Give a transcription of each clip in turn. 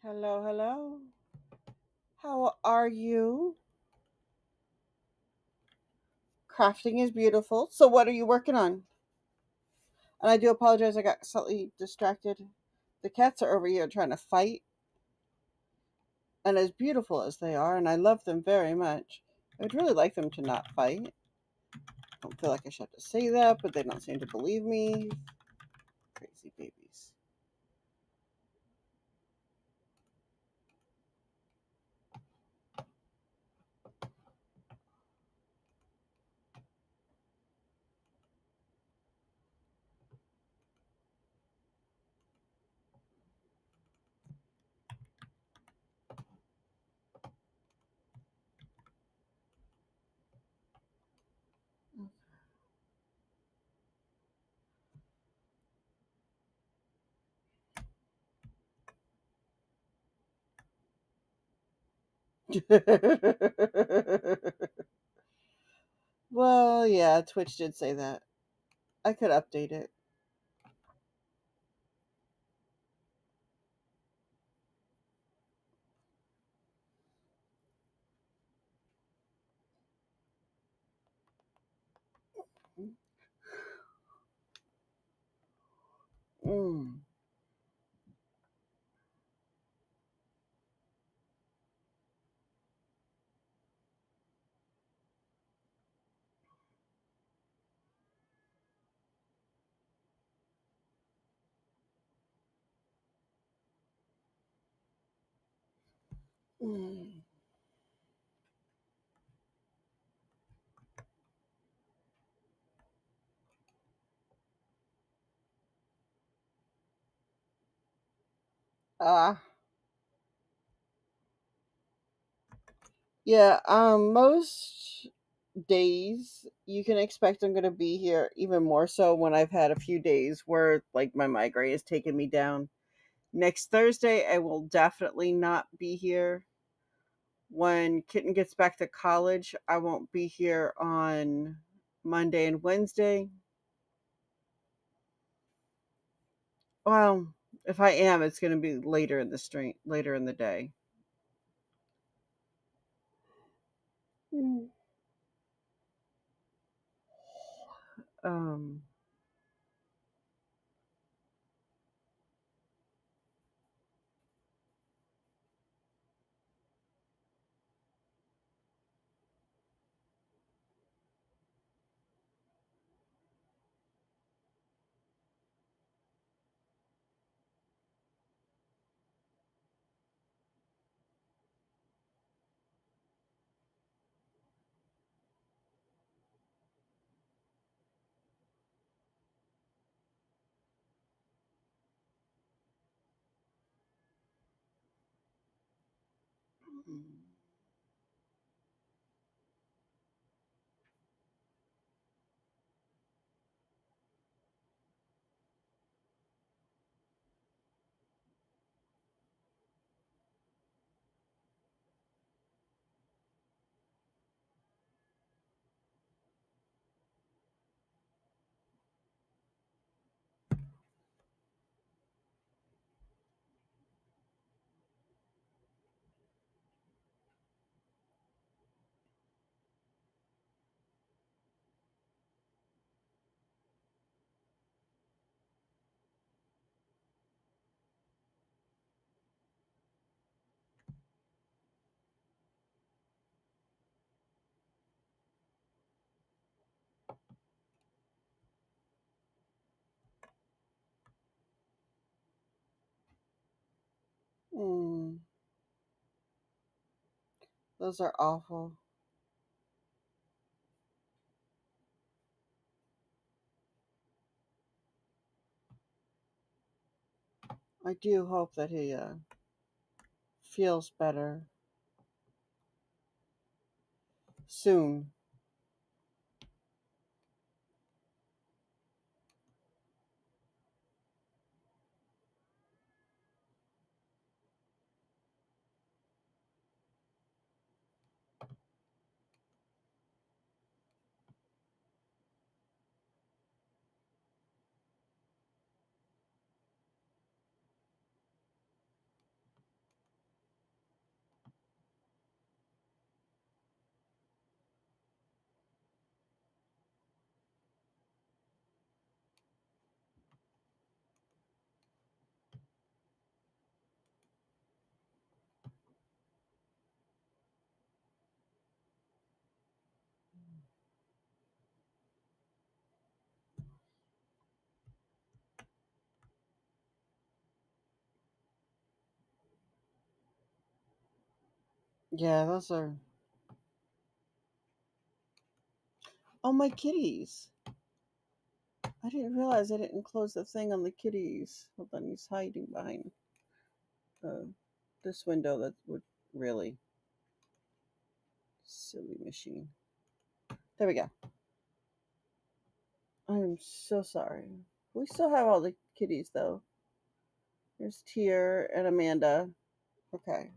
Hello, hello. How are you? Crafting is beautiful. So, what are you working on? And I do apologize, I got slightly distracted. The cats are over here trying to fight, and as beautiful as they are, and I love them very much, I would really like them to not fight. I don't feel like I should have to say that, but they don't seem to believe me. Crazy babies. Well, yeah, Twitch did say that. I could update it. Mm. Mm. Ah. Yeah, most days you can expect I'm going to be here, even more so when I've had a few days where like my migraine has taken me down. Next Thursday I will definitely not be here. When Kitten gets back to college, I won't be here on Monday and Wednesday. Well, if I am, it's going to be later in the street, later in the day. Mm. Um mm, those are awful. I do hope that he feels better soon. Yeah, those are. Oh, my kitties. I didn't realize I didn't close the thing on the kitties. Hold on, he's hiding behind uh, this window. That would really silly machine. There we go. I am so sorry. We still have all the kitties though. There's Tier and Amanda. Okay.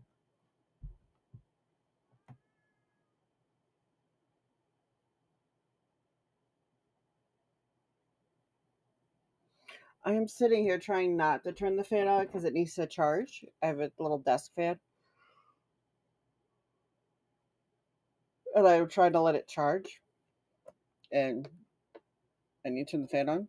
I am sitting here trying not to turn the fan on because it needs to charge. I have a little desk fan, and I'm trying to let it charge. And I need to turn the fan on.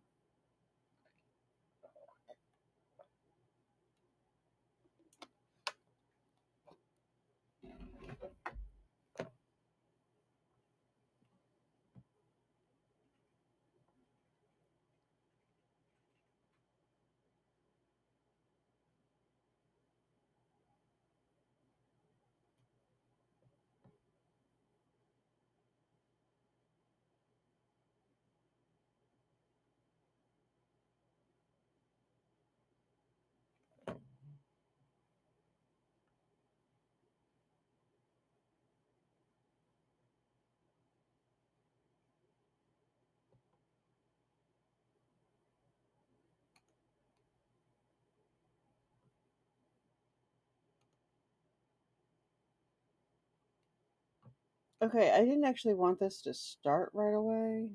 Okay, I didn't actually want this to start right away.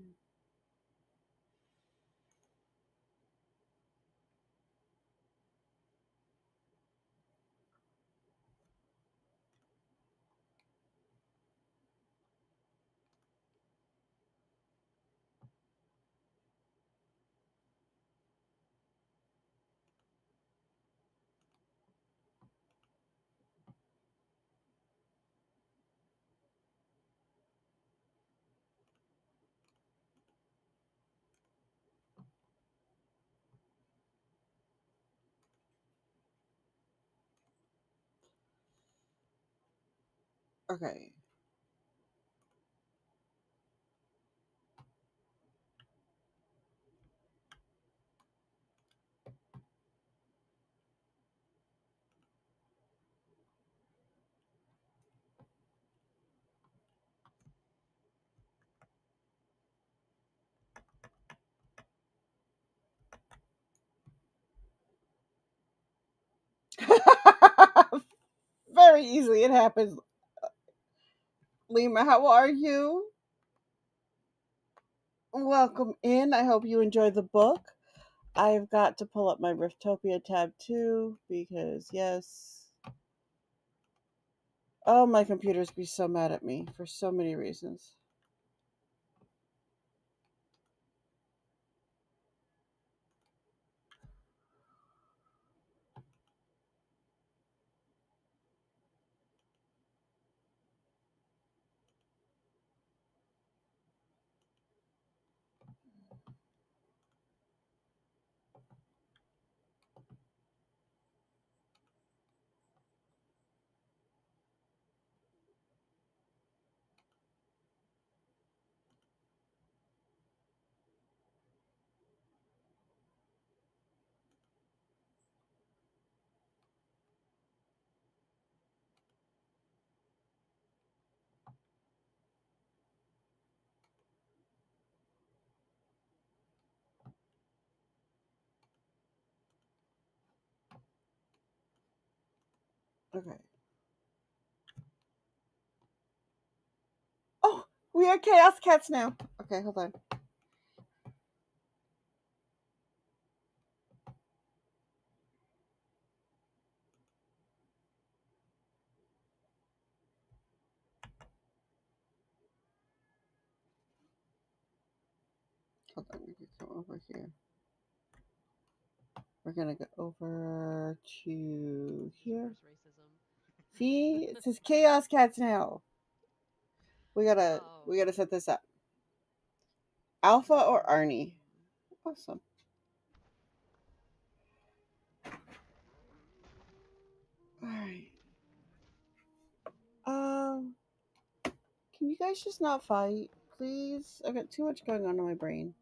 Okay. Very easily it happens. Lima, how are you? Welcome in. I hope you enjoy the book. I've got to pull up my Riftopia tab too because yes. Oh, my computer's be so mad at me for so many reasons. Okay. Oh, we are Chaos Cats now. Okay, hold on. Hold on, we can come over here. We're gonna go over to here. See, it says Chaos Cats now. We gotta set this up. Alpha or Arnie? Awesome. All right. you guys just not fight? Please? I've got too much going on in my brain.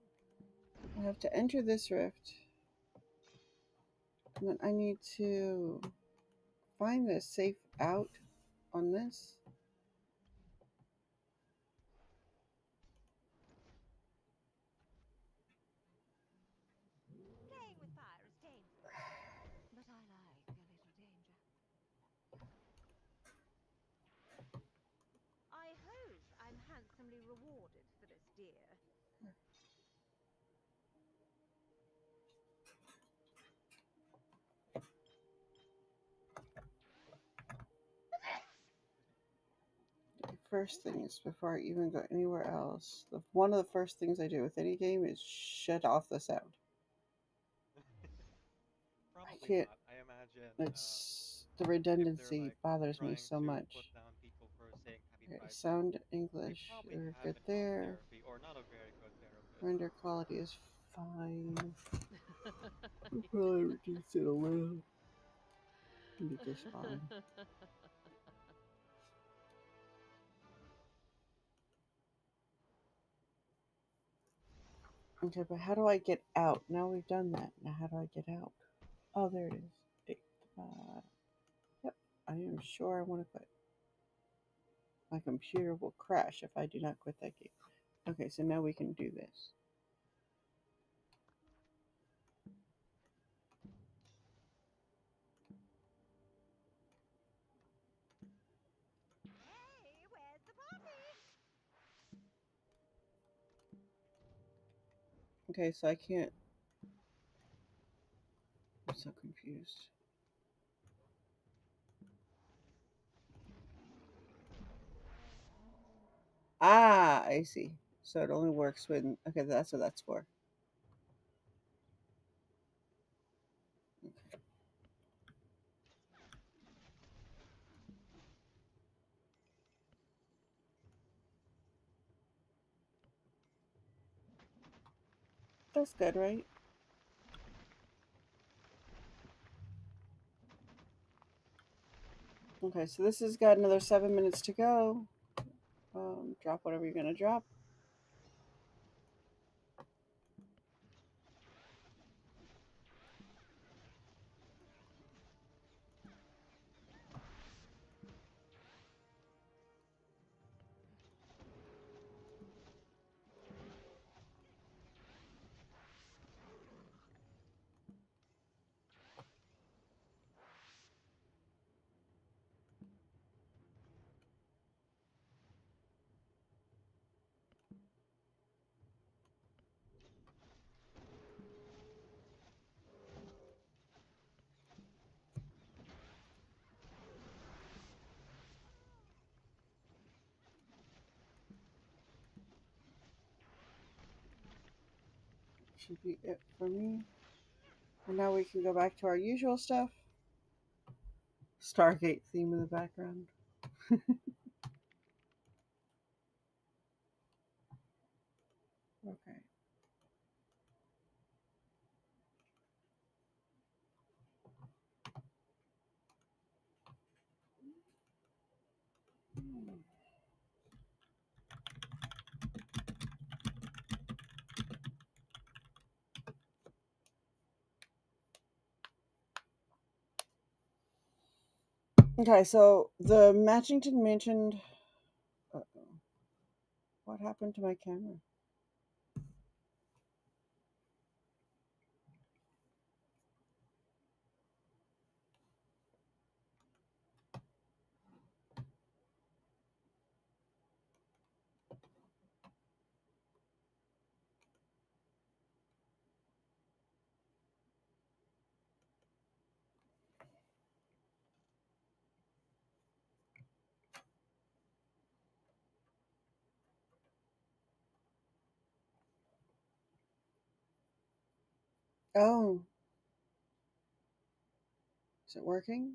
I have to enter this rift. And then I need to find the safe out on this. Playing with fire is dangerous, but I like a little danger. I hope I'm handsomely rewarded for this, dear. First things before I even go anywhere else. One of the first things I do with any game is shut off the sound. I Probably can't. not. I imagine It's the if they're redundancy like bothers me trying so to put much. down people for saying Happy Okay, Pride Month, sound they English. probably We're good haven't gone to there. therapy or not a very good therapist. Render quality is fine. We'll probably reduce it a little. Be just fine. Okay, but how do I get out? Now we've done that. Now how do I get out? Oh, there it is. Yep, I am sure I want to quit. My computer will crash if I do not quit that game. Okay, so now we can do this. Hey, where's the party? Okay, so I can't. I'm so confused. Ah, I see. So it only works when. Okay, that's what that's for. Okay. That's good, right? Okay, so this has got another 7 minutes to go. Drop whatever you're gonna drop. Should be it for me. And now we can go back to our usual stuff. Stargate theme in the background. Okay. Okay, so the Matchington mentioned. Uh-oh. What happened to my camera? Oh, is it working?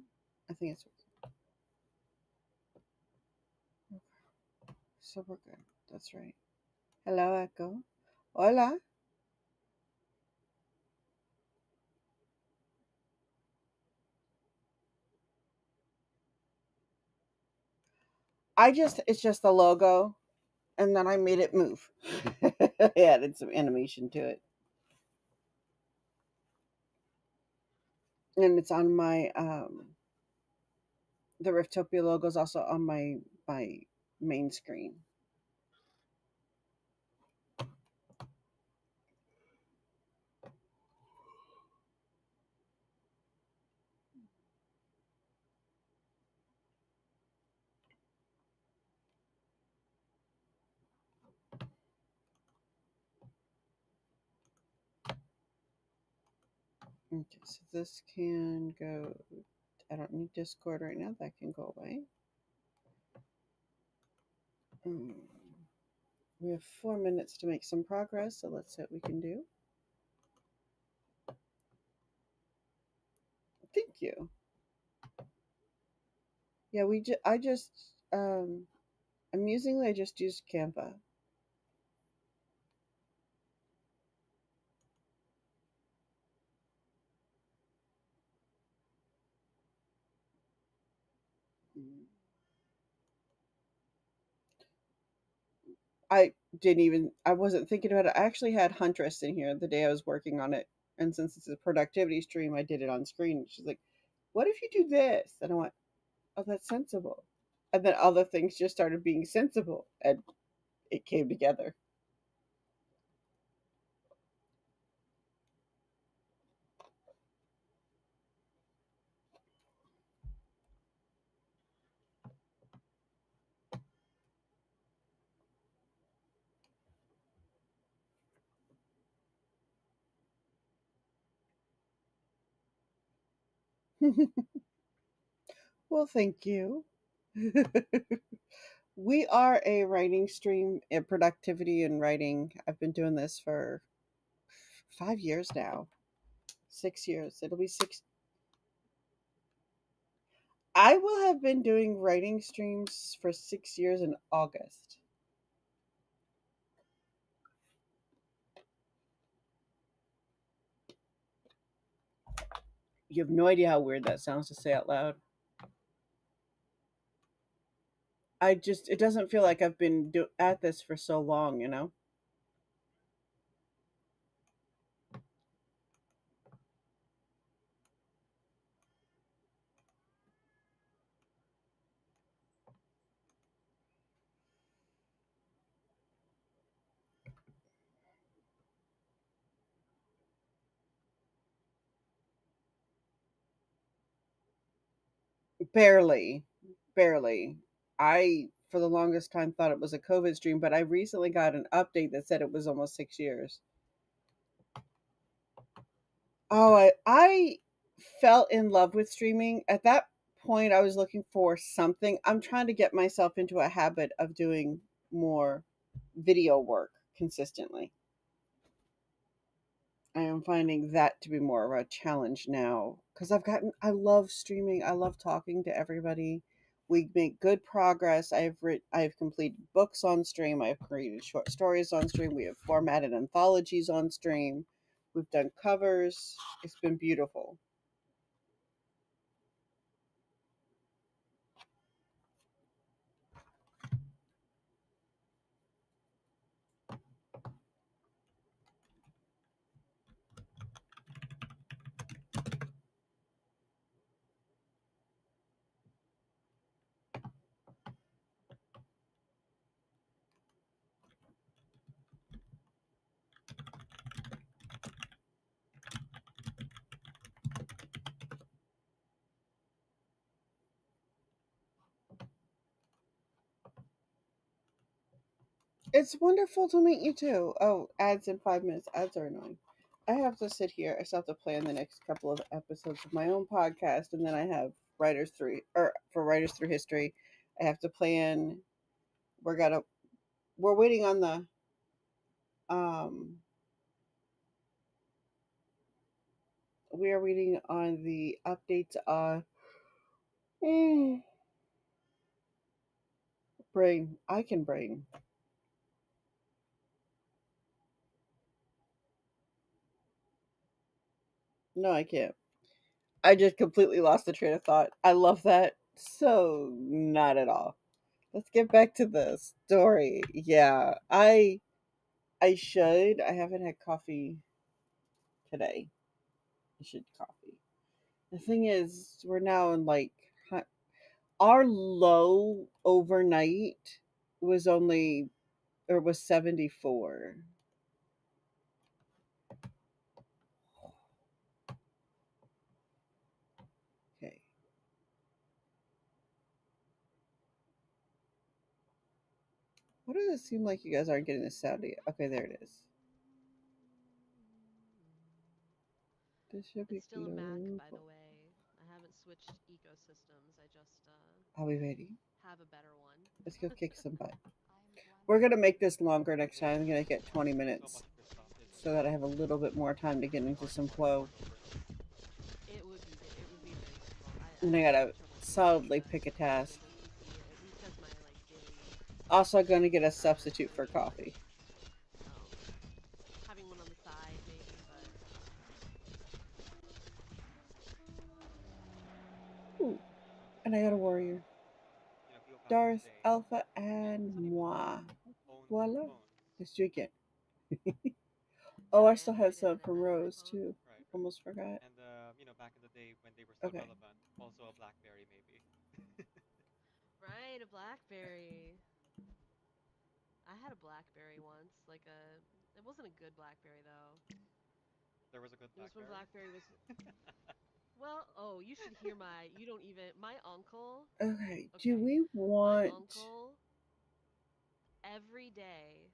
I think it's working. Okay. So we're good. That's right. Hello, Echo. Hola. It's just the logo. and then I made it move. I added some animation to it. And it's on my the Riftopia logo is also on my main screen. Okay, so this can go. I don't need Discord right now. That can go away. Mm. We have 4 minutes to make some progress, so let's see what we can do. Thank you. Yeah, I just amusingly I just used Canva. Mm. I wasn't thinking about it. I actually had Huntress in here the day I was working on it. And since it's a productivity stream, I did it on screen. She's like, "What if you do this?" And I went, "Oh, that's sensible." And then other things just started being sensible and it came together. Well, thank you. We are a writing stream, a productivity and writing. I've been doing this for 5 years now. 6 years. It'll be six. I will have been doing writing streams for 6 years in August. You have no idea how weird that sounds to say out loud. It doesn't feel like I've been at this for so long, you know? Barely. Barely. I, for the longest time, thought it was a COVID stream, but I recently got an update that said it was almost 6 years. Oh, I fell in love with streaming. At that point, I was looking for something. I'm trying to get myself into a habit of doing more video work consistently. I am finding that to be more of a challenge now because I love streaming. I love talking to everybody. We make good progress. I've completed books on stream. I've created short stories on stream. We have formatted anthologies on stream. We've done covers. It's been beautiful. It's wonderful to meet you too. Oh, ads in 5 minutes. Ads are annoying. I have to sit here. I still have to plan the next couple of episodes of my own podcast, and then I have Writers Through or for Writers Through History. I have to plan. We're gonna. We're waiting on the. Um, we are waiting on the updates on. Mm, brain. I can brain. No, I can't. I just completely lost the train of thought. I love that. So not at all. Let's get back to the story. Yeah, I should. I haven't had coffee today. I should coffee. The thing is, we're now in like our low overnight was only or was 74. Okay. What does it seem like you guys aren't getting the sound yet? Okay, there it is. This should be It's still a Mac, by the global. way. I haven't switched ecosystems. I just Are we ready? have a better one. Let's go kick some butt. I'm We're one gonna make this longer next time. I'm gonna get 20 So minutes much for stuff is so that I have a little bit more time to get into hard to some find a flow. hardcore person. It would be very difficult. And I I have gotta trouble keeping up with solidly that pick a with task. Windows PC, at least as my like daily Also, gonna get a substitute for activities. coffee. Um, Having one on the side maybe, but Ooh, and I got a warrior. You know, people back in the Darth, day, Alpha, yeah, and some people moi. owned Voila. phones, Let's do it again. yeah, Oh, I an still have Android some and from an Rose iPhone. too. right? Almost forgot. And you know, back in the day when they were still Okay. relevant, also a BlackBerry maybe. Right, a BlackBerry. I had a BlackBerry once, like a. It wasn't a good BlackBerry though. There was a good It was when BlackBerry. BlackBerry was. Well, oh, you should hear my. You don't even. My uncle. Okay. Do Okay, we my want? uncle every day.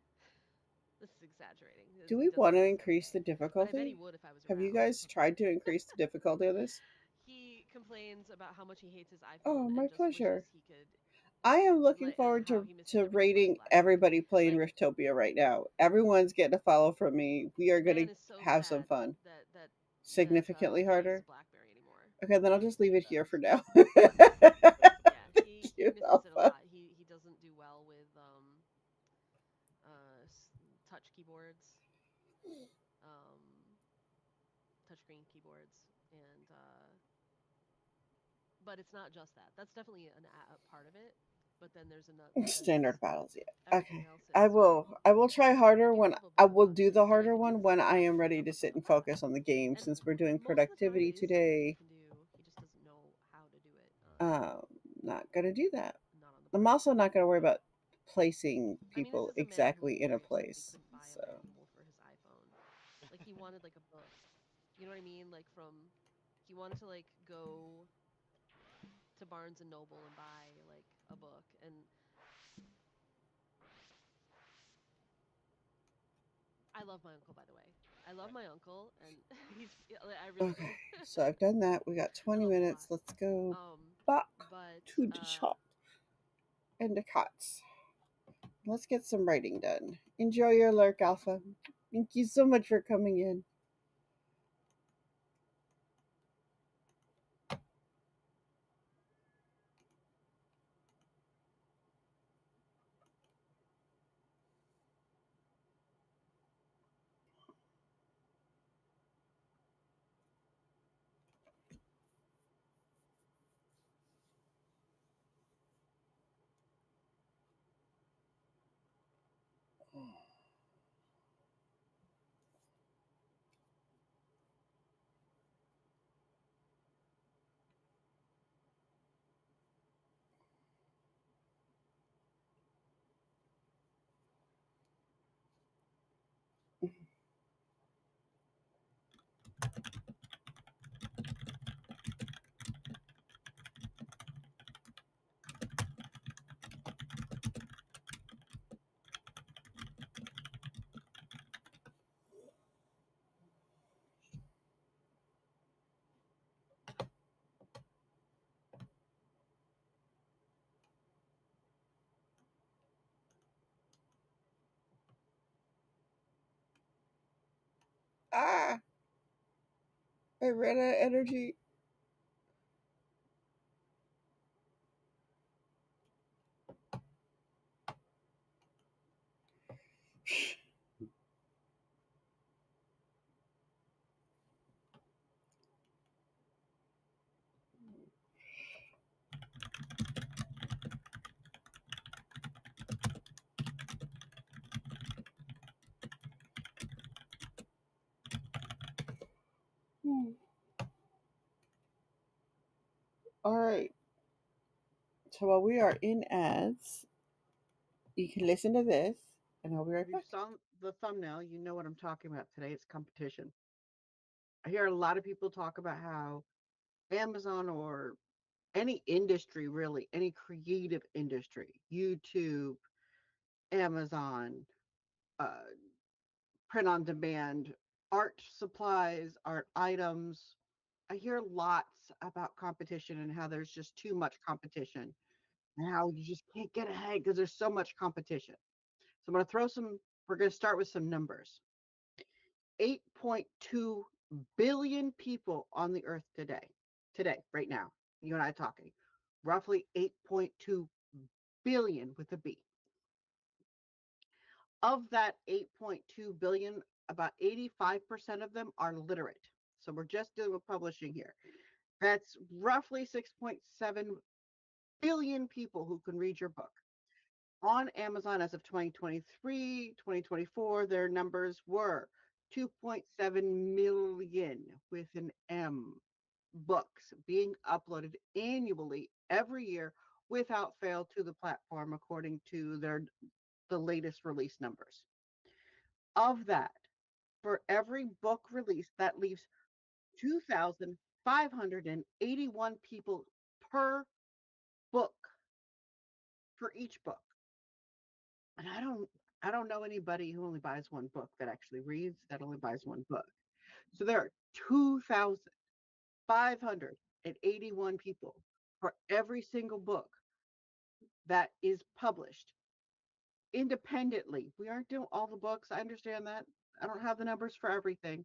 This is exaggerating. Do He we doesn't want do to this every increase the day, but I bet he difficulty? would if I was Have you around. guys tried to increase the difficulty of this? He complains about how much he hates his Oh, iPhone my and just wishes pleasure. he could I am looking like forward how he misses to everything about the rating BlackBerry. everybody playing Like Riftopia right now. Everyone's getting a follow from me. We are the gonna man is so have some sad fun. that Significantly he uses harder. BlackBerry anymore. Okay, then I'll just leave He it here does. for now. That's Yeah, Thank he you, misses it a Alpha. lot. He doesn't do well with touch keyboards, um touchscreen keyboards, and but it's not just that. That's definitely a part of it. But then there's another. Then Standard there's battles, yeah. everything Okay. else is pretty. I will try I harder do when have a I bunch will do the that I harder can one do, when I am ready to sit and focus on the game and since we're doing most of the time productivity it is something he today. can do. He just doesn't know how to do it. Um, not gonna do that. Not on the I'm PC. also not gonna worry about placing I mean, this people is a man who was exactly in a very upset that he place. couldn't buy a So manual for his iPhone. Like he wanted like a book. You know what I mean? Like he wanted to like go to Barnes and Noble and buy like a book. And I love my uncle, by the way. I love right. my uncle, and I really do. okay, so I've done that. We got I 20 love him a minutes. lot. Let's go Um, back but to the shop and the cuts. Let's get some writing done. Enjoy your lurk, Alpha. Thank you so much for coming in. Ah, I ran out of energy. Hmm. All right. So while we are in ads, you can listen to this, and I'll be right If you back. saw the thumbnail, you know what I'm talking about today. It's competition. I hear a lot of people talk about how Amazon or any industry, really, any creative industry, YouTube, Amazon, uh, print on demand, art supplies, art items. I hear lots about competition and how there's just too much competition and how you just can't get ahead because there's so much competition. So we're going to start with some numbers. 8.2 billion people on the earth today, right now, you and I talking, roughly 8.2 billion with a B. Of that 8.2 billion, about 85% of them are literate. So we're just dealing with publishing here. That's roughly 6.7 billion people who can read your book. On Amazon as of 2023, 2024, their numbers were 2.7 million with an M books being uploaded annually every year without fail to the platform according to the latest release numbers. Of that, for every book release, that leaves 2,581 people per book for each book. And I don't know anybody who only buys one book that actually reads, that only buys one book. So there are 2,581 people for every single book that is published independently. We aren't doing all the books. I understand that. I don't have the numbers for everything,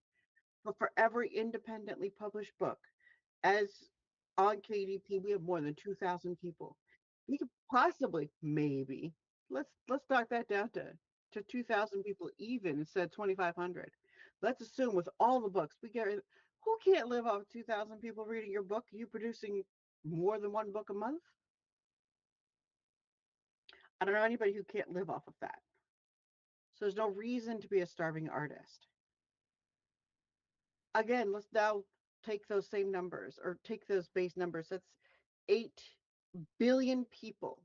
but for every independently published book, as on KDP, we have more than 2,000 people. We could possibly, maybe, let's knock that down to 2,000 people even instead of 2,500. Let's assume with all the books we get, who can't live off 2,000 people reading your book? Are you producing more than one book a month? I don't know anybody who can't live off of that. So there's no reason to be a starving artist. Again, let's now take those same numbers or take those base numbers. That's 8 billion people,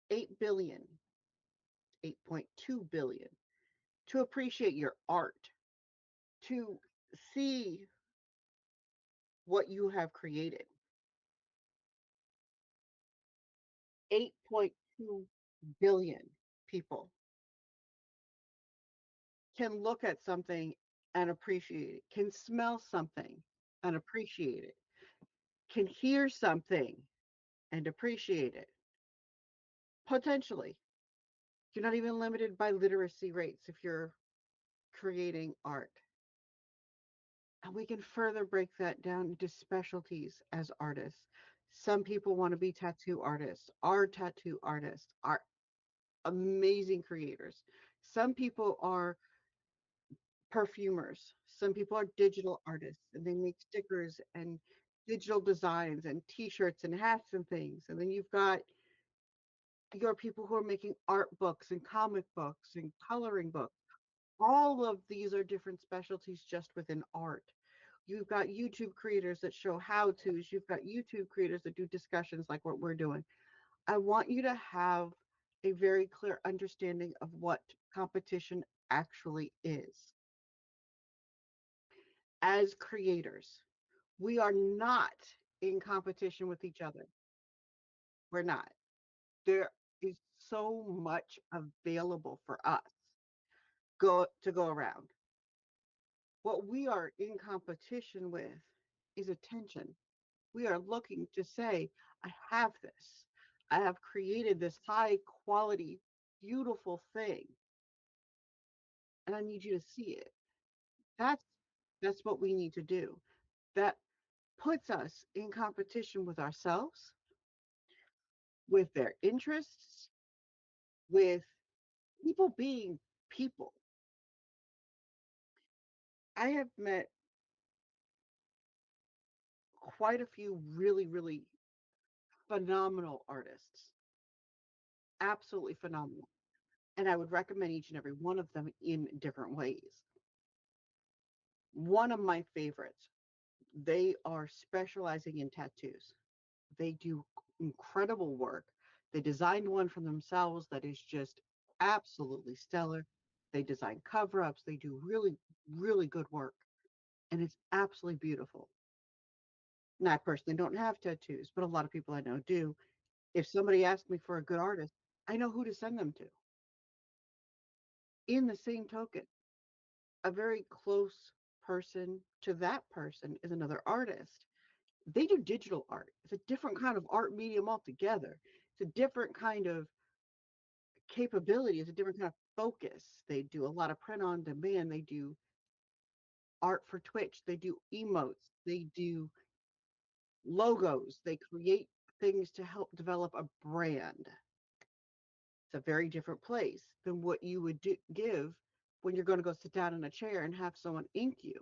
8 billion, 8.2 billion to appreciate your art, to see what you have created. 8.2 billion people can look at something and appreciate it, can smell something and appreciate it, can hear something and appreciate it. Potentially, you're not even limited by literacy rates if you're creating art. And we can further break that down into specialties as artists. Some people want to be tattoo artists, are tattoo artists, are amazing creators. Some people are perfumers. Some people are digital artists and they make stickers and digital designs and t-shirts and hats and things. And then you've got your people who are making art books and comic books and coloring books. All of these are different specialties just within art. You've got YouTube creators that show how to's. You've got YouTube creators that do discussions like what we're doing. I want you to have a very clear understanding of what competition actually is. As creators, we are not in competition with each other. We're not. There is so much available for us go around. What we are in competition with is attention. We are looking to say, I have this. I have created this high quality, beautiful thing, and I need you to see it. That's that's what we need to do. That puts us in competition with ourselves, with their interests, with people being people. I have met quite a few really, really phenomenal artists, absolutely phenomenal. And I would recommend each and every one of them in different ways. One of my favorites, they are specializing in tattoos. They do incredible work. They designed one for themselves that is just absolutely stellar. They design cover ups. They do really, really good work. And it's absolutely beautiful. And I personally don't have tattoos, but a lot of people I know do. If somebody asks me for a good artist, I know who to send them to. In the same token, a very close person to that person is another artist. They do digital art. It's a different kind of art medium altogether. It's a different kind of capability. It's a different kind of focus. They do a lot of print on demand. They do art for Twitch. They do emotes. They do logos. They create things to help develop a brand. It's a very different place than what you would give when you're going to go sit down in a chair and have someone ink you.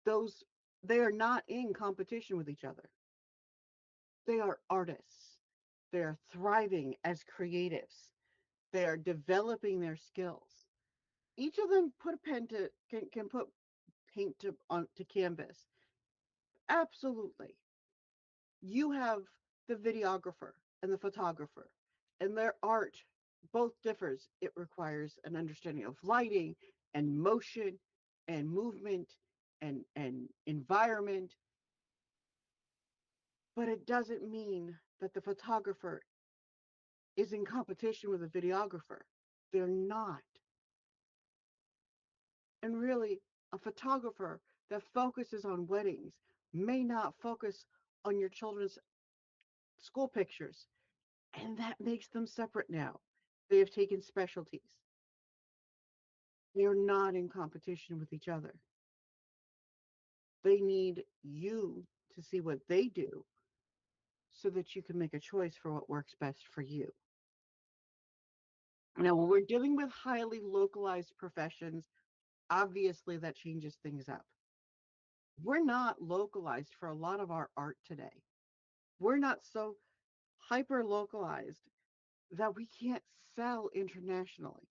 Those they are not in competition with each other. They are artists. They are thriving as creatives. They are developing their skills. Each of them put a pen to can put paint to canvas. Absolutely. You have the videographer and the photographer, and their art both differs. It requires an understanding of lighting and motion and movement and environment, but it doesn't mean that the photographer is in competition with a videographer. They're not. And really, a photographer that focuses on weddings may not focus on your children's school pictures. And that makes them separate now. They have taken specialties. They are not in competition with each other. They need you to see what they do so that you can make a choice for what works best for you. Now, when we're dealing with highly localized professions, obviously that changes things up. We're not localized for a lot of our art today. We're not so hyper localized that we can't sell internationally,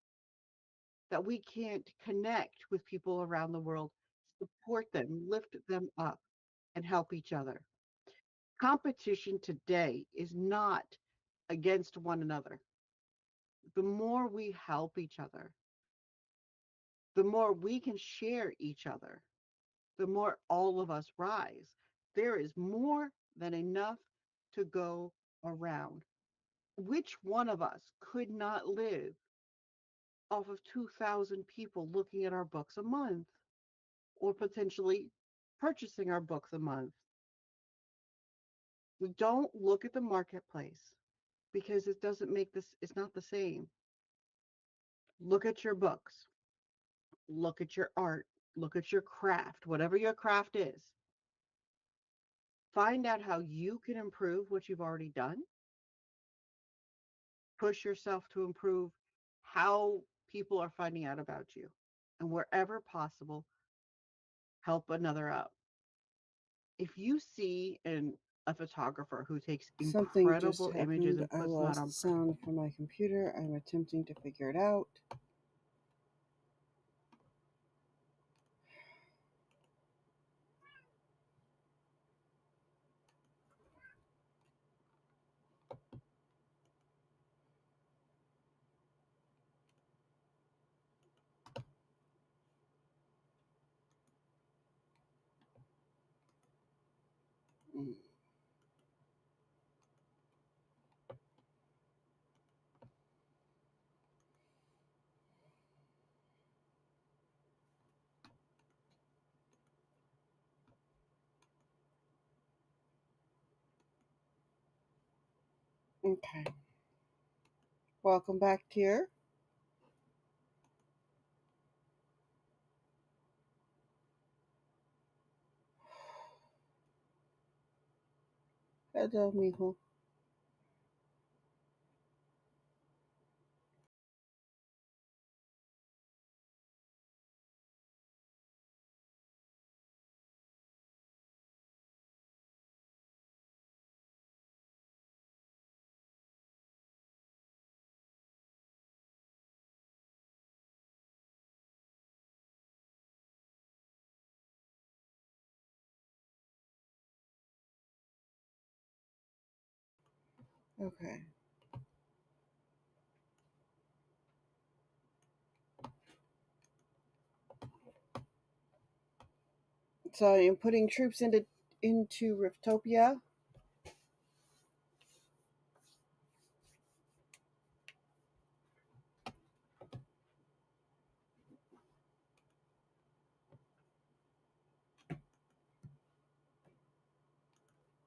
that we can't connect with people around the world, support them, lift them up, and help each other. Competition today is not against one another. The more we help each other, the more we can share each other, the more all of us rise. There is more than enough to go around. Which one of us could not live off of 2,000 people looking at our books a month or potentially purchasing our books a month? Don't look at the marketplace because it doesn't make this, it's not the same. Look at your books, look at your art, look at your craft, whatever your craft is. Find out how you can improve what you've already done. Push yourself to improve how people are finding out about you. And wherever possible, help another out. If you see a photographer who takes Something just incredible images happened. and I puts them out lost on the sound from my computer. I'm attempting to figure it out. Mm. Okay. Welcome back, dear. Hello, mijo. Okay. So I'm putting troops into Riftopia.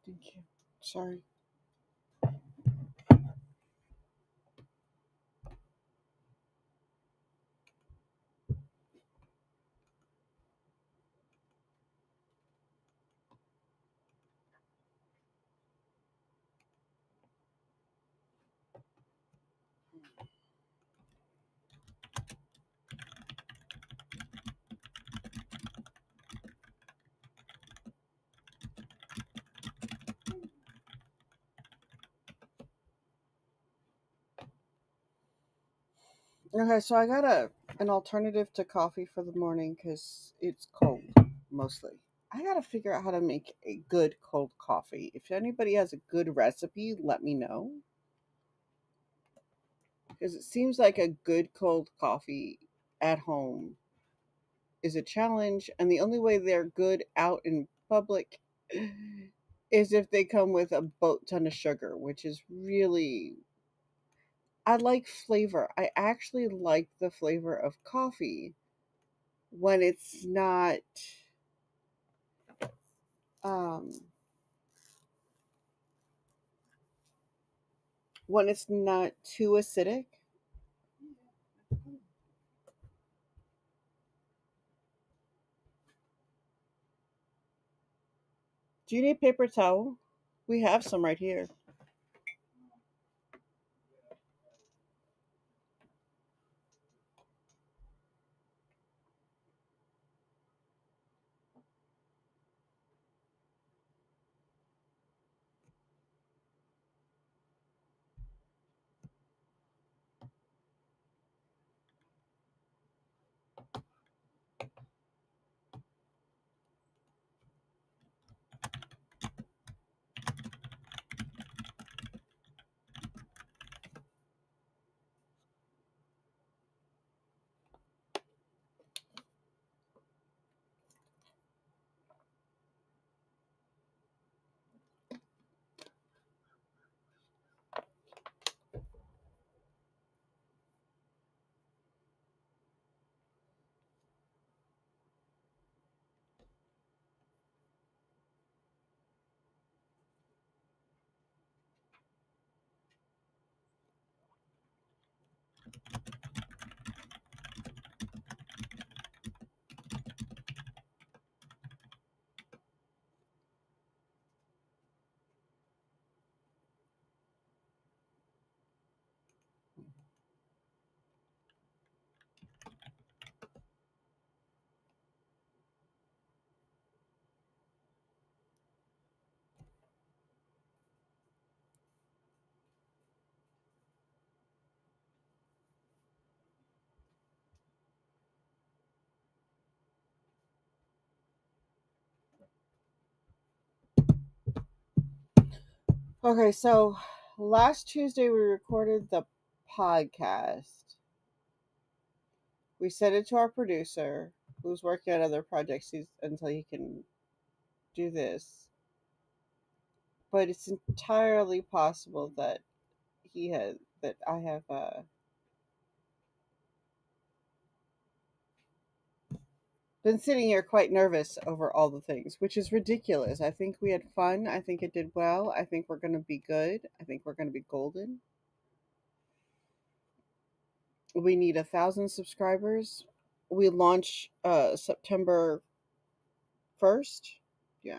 Thank you. Sorry. Okay, so I got an alternative to coffee for the morning because it's cold mostly. I gotta figure out how to make a good cold coffee. If anybody has a good recipe, let me know. Because it seems like a good cold coffee at home is a challenge, and the only way they're good out in public is if they come with a boat ton of sugar, which is really. I like flavor. I actually like the flavor of coffee when it's not um when it's not too acidic. Do you need paper towel? We have some right here. Okay, so last Tuesday we recorded the podcast. We sent it to our producer, who's working on other projects until he can do this. But it's entirely possible that I have been sitting here quite nervous over all the things, which is ridiculous. I think we had fun. I think it did well. I think we're going to be good. I think we're going to be golden. We need 1,000 subscribers. We launch September 1st. Yeah.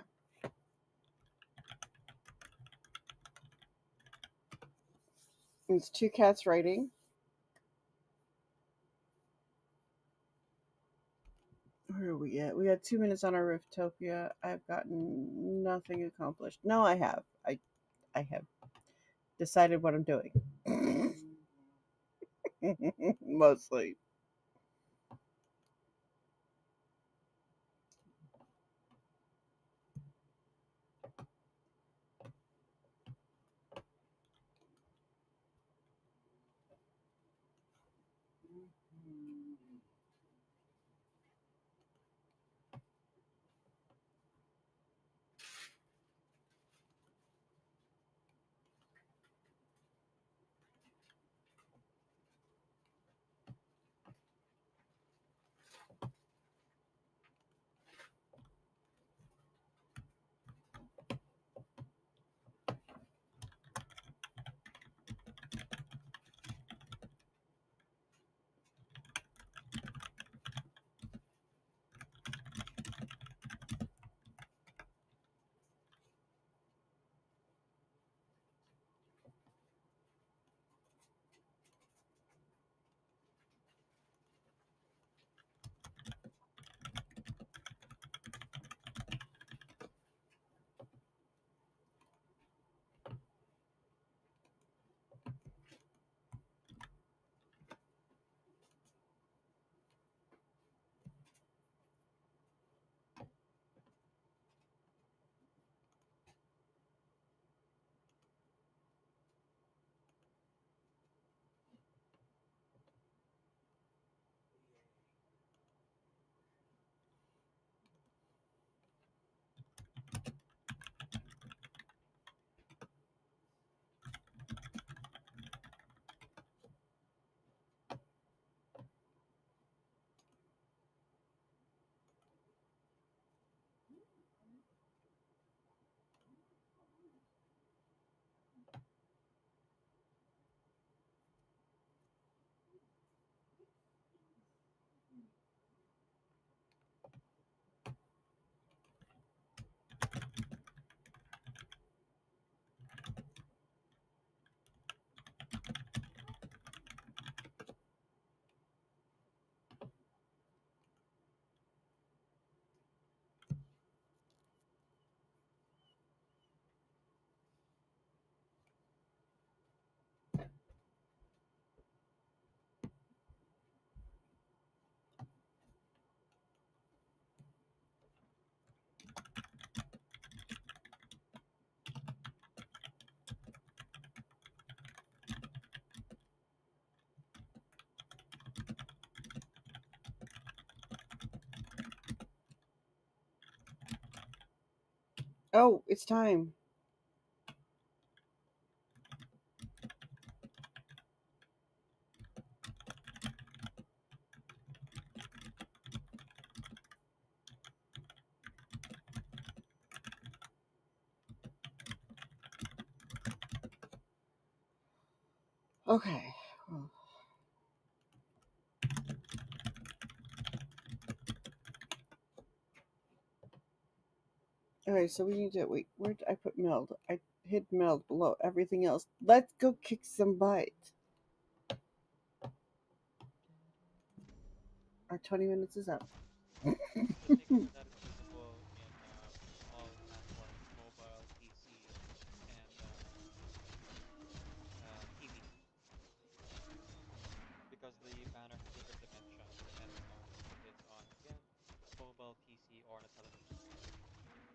It's two cats writing. Where are we at? We had 2 minutes on our Riftopia. I've gotten nothing accomplished. No, I have. I have decided what I'm doing. Mostly. Oh, it's time. Okay. Oh. All right, so we need to wait. Where did I put meld? I hid meld below everything else. Let's go kick some butt. Our 20 minutes is up. Just make sure that it's visible in all platforms, mobile, PC, and TV, because the banner has different dimensions depending on if it's on, again, mobile, PC, or on a television screen.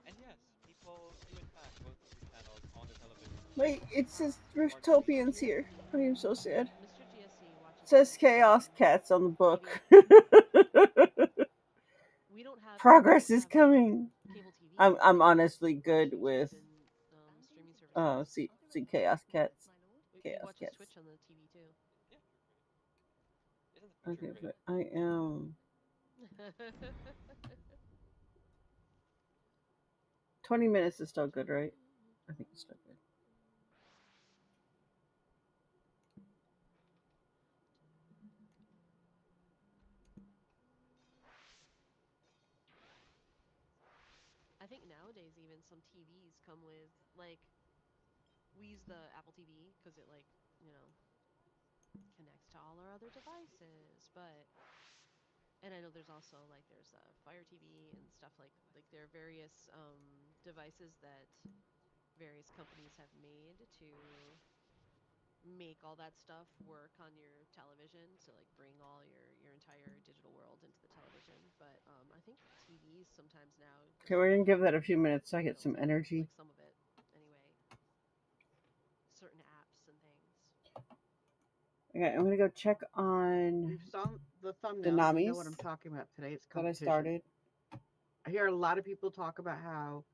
And yes, people do in fact go to view channels on the television Wait, it says or TV Riftopians screens. here. I am so sad. Mr. GSC It watches says TV too. Chaos Cats on the book. We don't have Progress is coming. cable TV. I'm We just honestly watch good YouTube with and streaming services. see Chaos Cats. He Chaos watches Cats. Twitch on the TV too. Yeah, isn't the future Okay, great? but I am 20 minutes is still good, right? I think it's still good. I think nowadays even some TVs come with like we use the Apple TV because it like connects to all our other devices, but and I know there's also like there's a Fire TV and stuff like there are various devices that various companies have made to make all that stuff work on your television to like bring all your entire digital world into the television. But I think TVs sometimes now Okay, just we're gonna come give with that a few minutes so I get some built-in, energy. like some of it anyway, certain apps and things. Okay, I'm gonna go check on We've saw the the thumbnail. You know what I'm Namis talking about today. It's that I competition. started. I hear a lot of people talk about how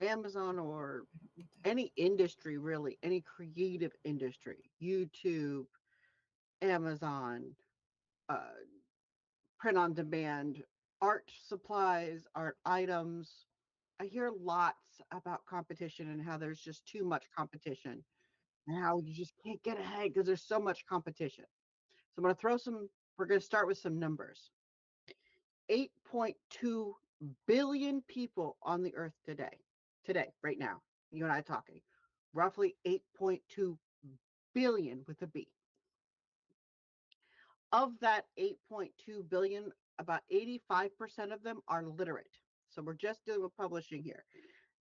Amazon or any industry, really, any creative industry, YouTube, Amazon, uh, print on demand, art supplies, art items. I hear lots about competition and how there's just too much competition and how you just can't get ahead because there's so much competition. So I'm going to we're going to start with some numbers. 8.2 billion people on the earth today, right now, you and I talking, roughly 8.2 billion with a B. Of that 8.2 billion, about 85% of them are literate. So we're just dealing with publishing here.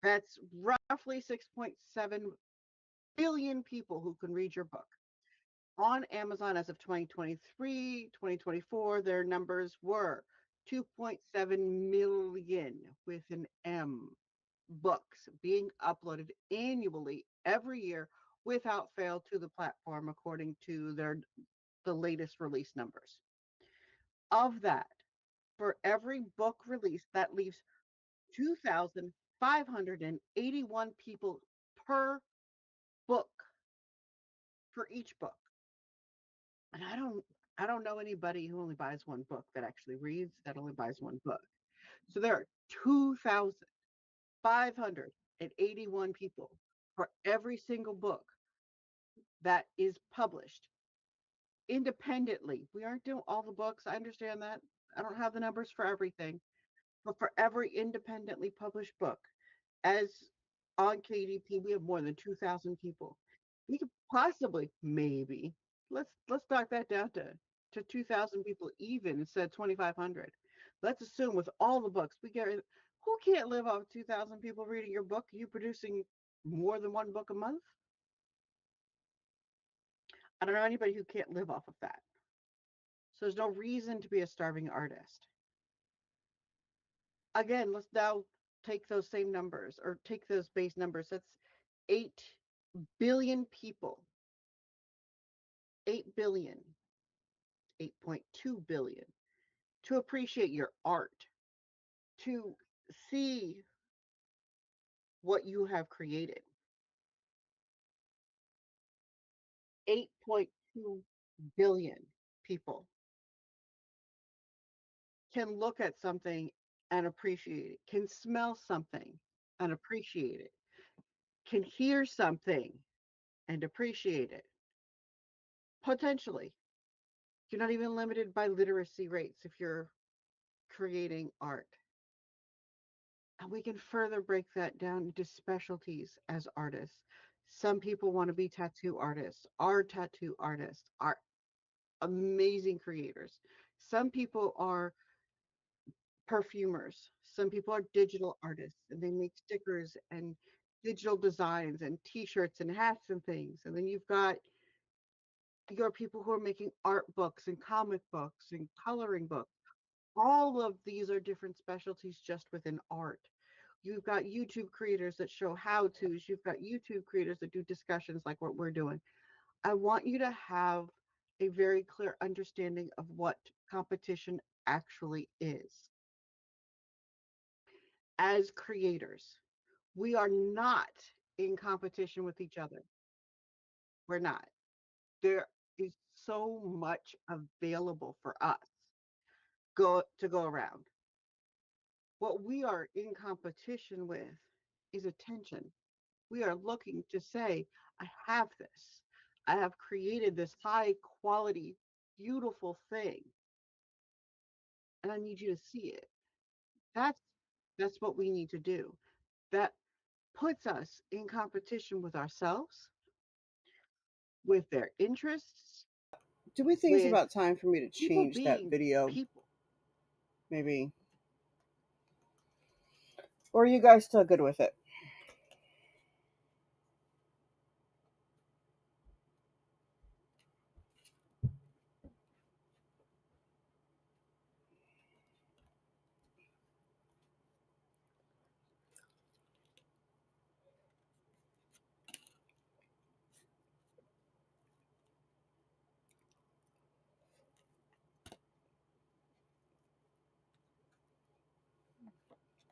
That's roughly 6.7 billion people who can read your book. On Amazon as of 2023, 2024, their numbers were 2.7 million with an M books being uploaded annually every year without fail to the platform according to the latest release numbers. Of that, for every book release, that leaves 2,581 people per book for each book. And I don't know anybody who only buys one book that actually reads, that only buys one book. So there are 2,581 people for every single book that is published independently. We aren't doing all the books. I understand that. I don't have the numbers for everything, but for every independently published book, as on KDP, we have more than 2,000 people. We could possibly, maybe, let's knock that down to 2,000 people even instead of 2,500. Let's assume with all the books we get, who can't live off 2,000 people reading your book? You producing more than one book a month? I don't know anybody who can't live off of that. So there's no reason to be a starving artist. Again, let's now take those same numbers or take those base numbers. That's 8 billion people. 8 billion, 8.2 billion to appreciate your art, to see what you have created. 8.2 billion people can look at something and appreciate it, can smell something and appreciate it, can hear something and appreciate it. Potentially. You're not even limited by literacy rates if you're creating art. And we can further break that down into specialties as artists. Some people want to be tattoo artists, are tattoo artists, are amazing creators. Some people are perfumers. Some people are digital artists and they make stickers and digital designs and t-shirts and hats and things. And then you've got your people who are making art books and comic books and coloring books. All of these are different specialties just within art. You've got YouTube creators that show how to's. You've got YouTube creators that do discussions like what we're doing. I want you to have a very clear understanding of what competition actually is. As creators, we are not in competition with each other. We're not. There is so much available for us go around. What we are in competition with is attention. We are looking to say, I have this. I have created this high quality, beautiful thing, and I need you to see it. That's that's what we need to do. That puts us in competition with ourselves, with their interests, Do we think it's with about time for me to people change that being video? people. Maybe. Or are you guys still good with it?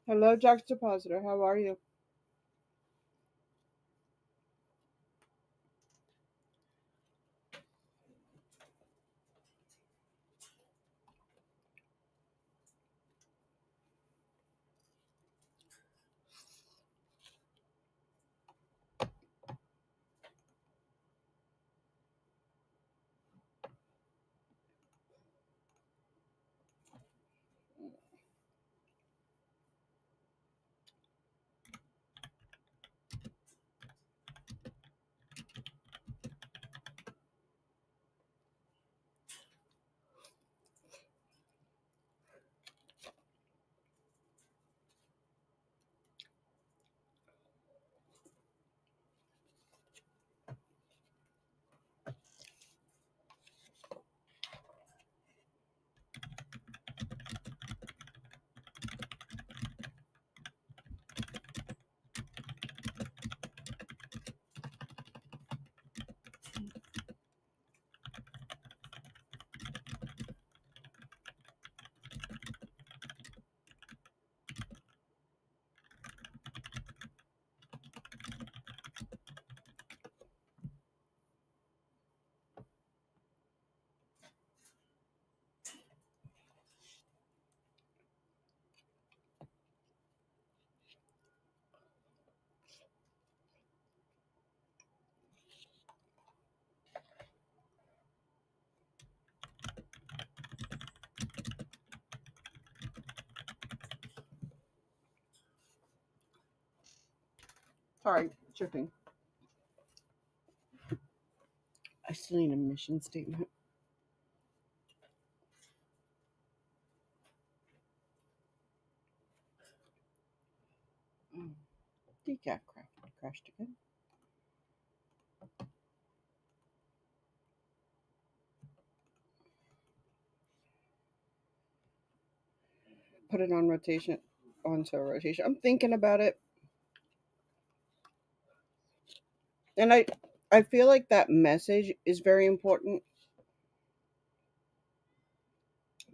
Hello, Juxtapositor. How are you? Sorry, tripping. I still need a mission statement. Oh, decaf crashed again. Put it on rotation. Onto a rotation. I'm thinking about it, and I feel like that message is very important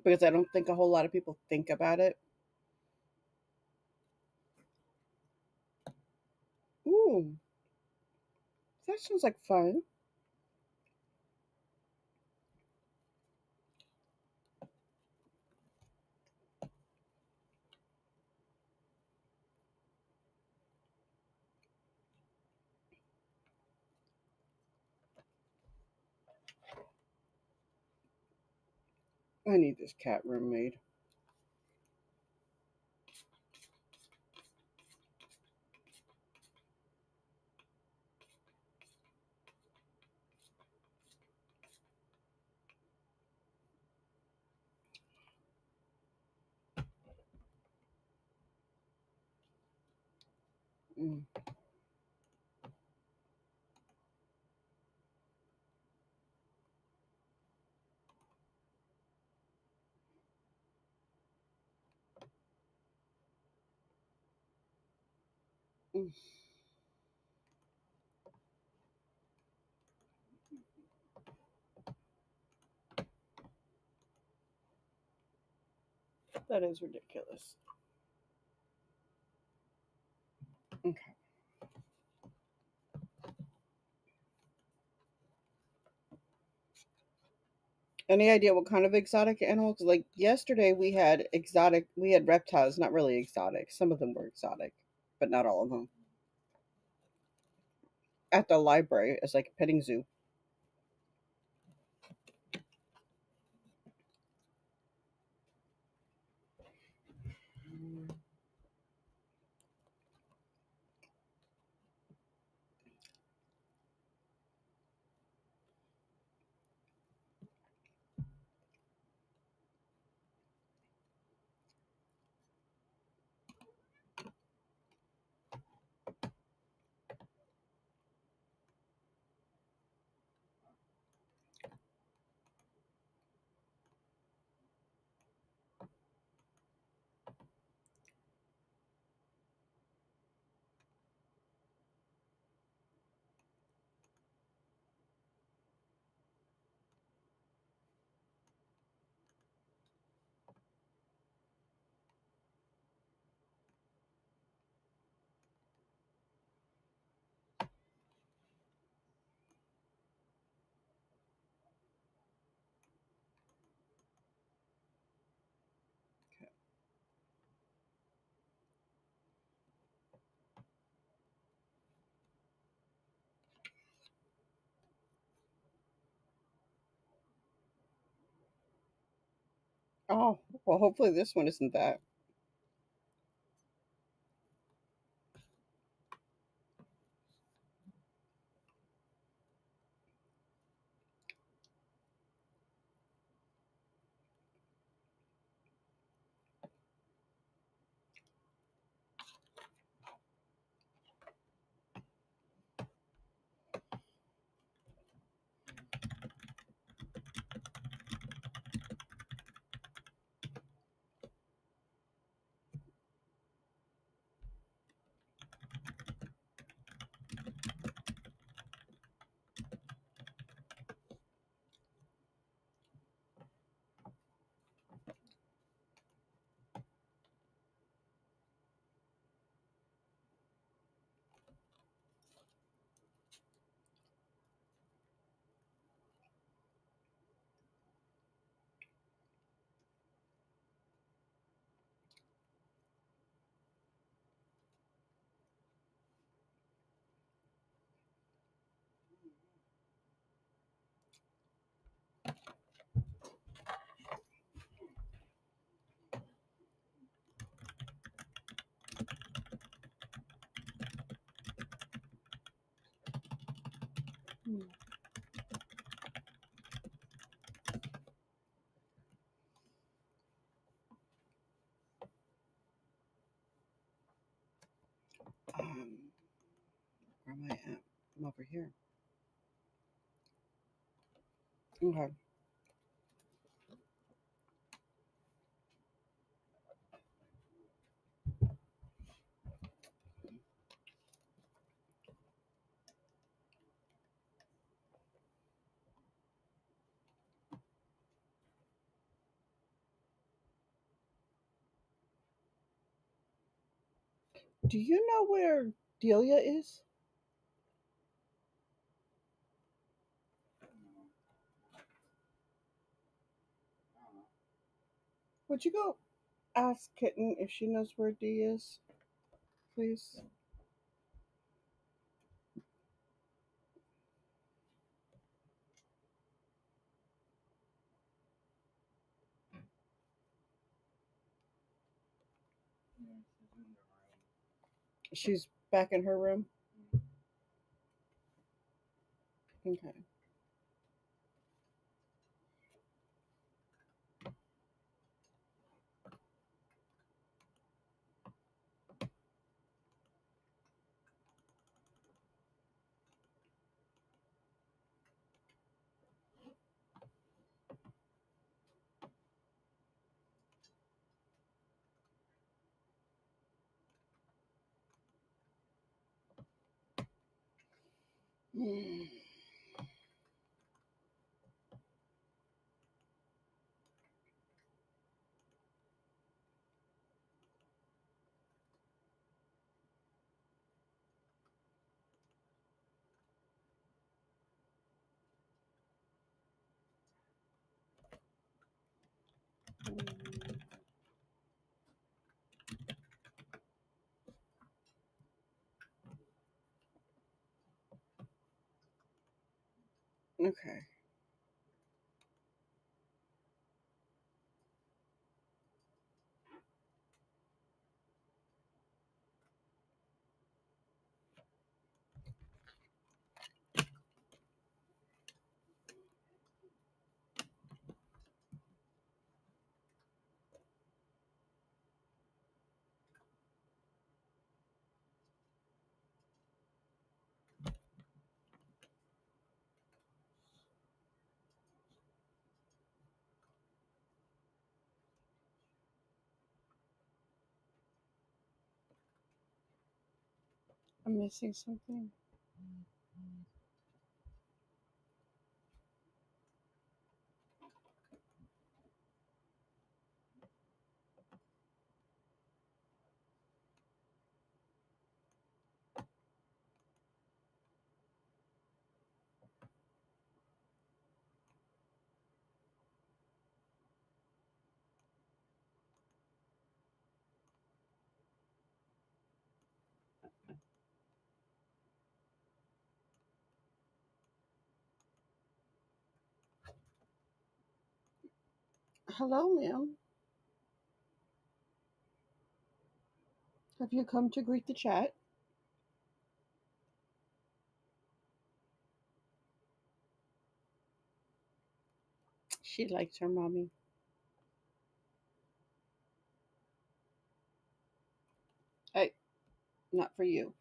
because I don't think a whole lot of people think about it. Oh, that sounds like fun. I need this cat room made. Mm. Mm. That is ridiculous. Okay. Any idea what kind of exotic animals? Like yesterday, we had reptiles, not really exotic. Some of them were exotic, but not all of them. At the library, it's like a petting zoo. Oh, well, hopefully this one isn't that. Um, where am I at? I'm over here. Okay. Do you know where Delia is? Would you go ask Kitten if she knows where D is, please? She's back in her room. Okay. Mm. Okay. I'm missing something. Hello, ma'am. Have you come to greet the chat? She likes her mommy. Hey, not for you.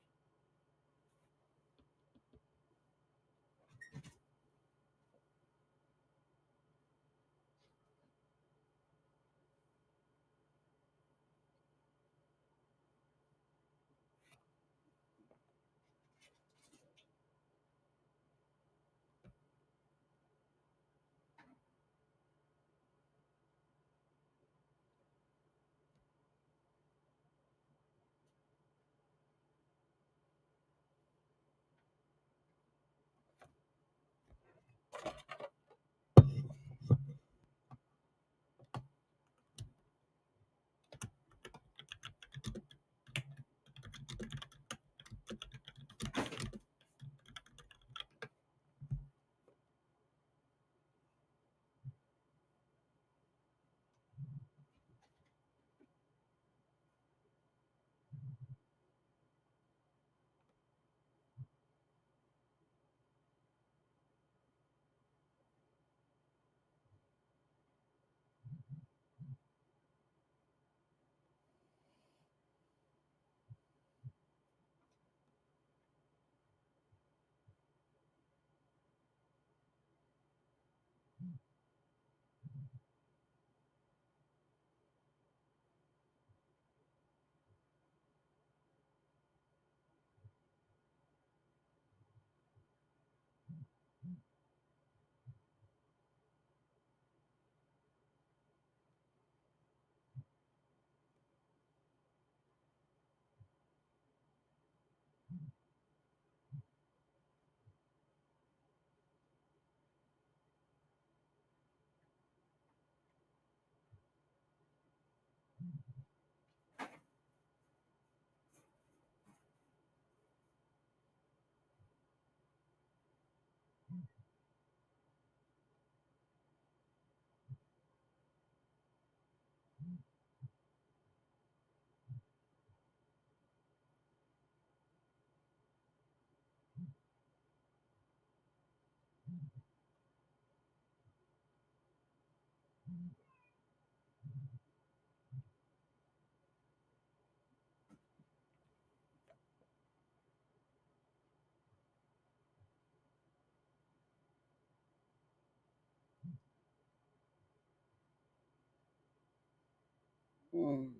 Mm.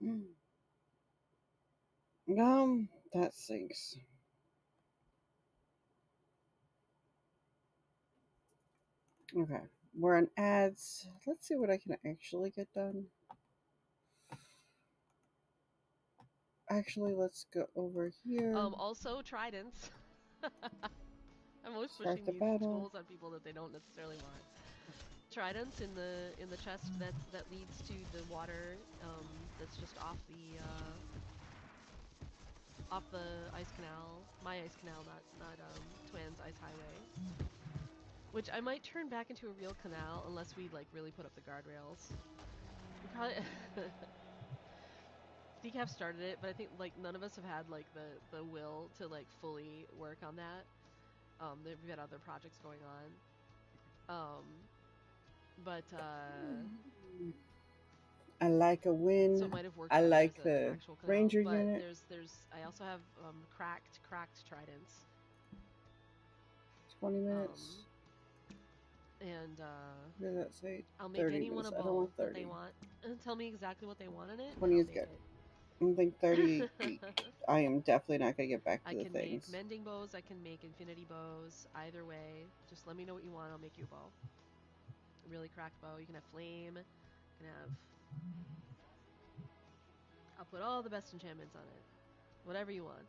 Mm. That sinks. Okay, we're on ads. Let's see what I can actually get done. Actually, let's go over here. Also tridents. I'm always Start pushing the these battle. tools on people that they don't necessarily want. Tridents in the chest that leads to the water that's just off the ice canal. My ice canal, not Twan's ice highway. Which I might turn back into a real canal unless we like really put up the guardrails. We probably Decaf started it, but I think like none of us have had like the will to like fully work on that. We've got other projects going on. But I like a so win. it might have worked I better like as the an actual canal. ranger But unit. I also have cracked tridents. 20 minutes. And What does that say? I'll make 30 anyone minutes. a I don't bow want that 30. they want. And tell me exactly what they want in it. 20 I'll is make good. it. I think 38. I am definitely not going to get back to I the can things. make mending bows, I can make infinity bows, either way. Just let me know what you want, I'll make you a bow. A really cracked bow. You can have flame, you can have... I'll put all the best enchantments on it. Whatever you want.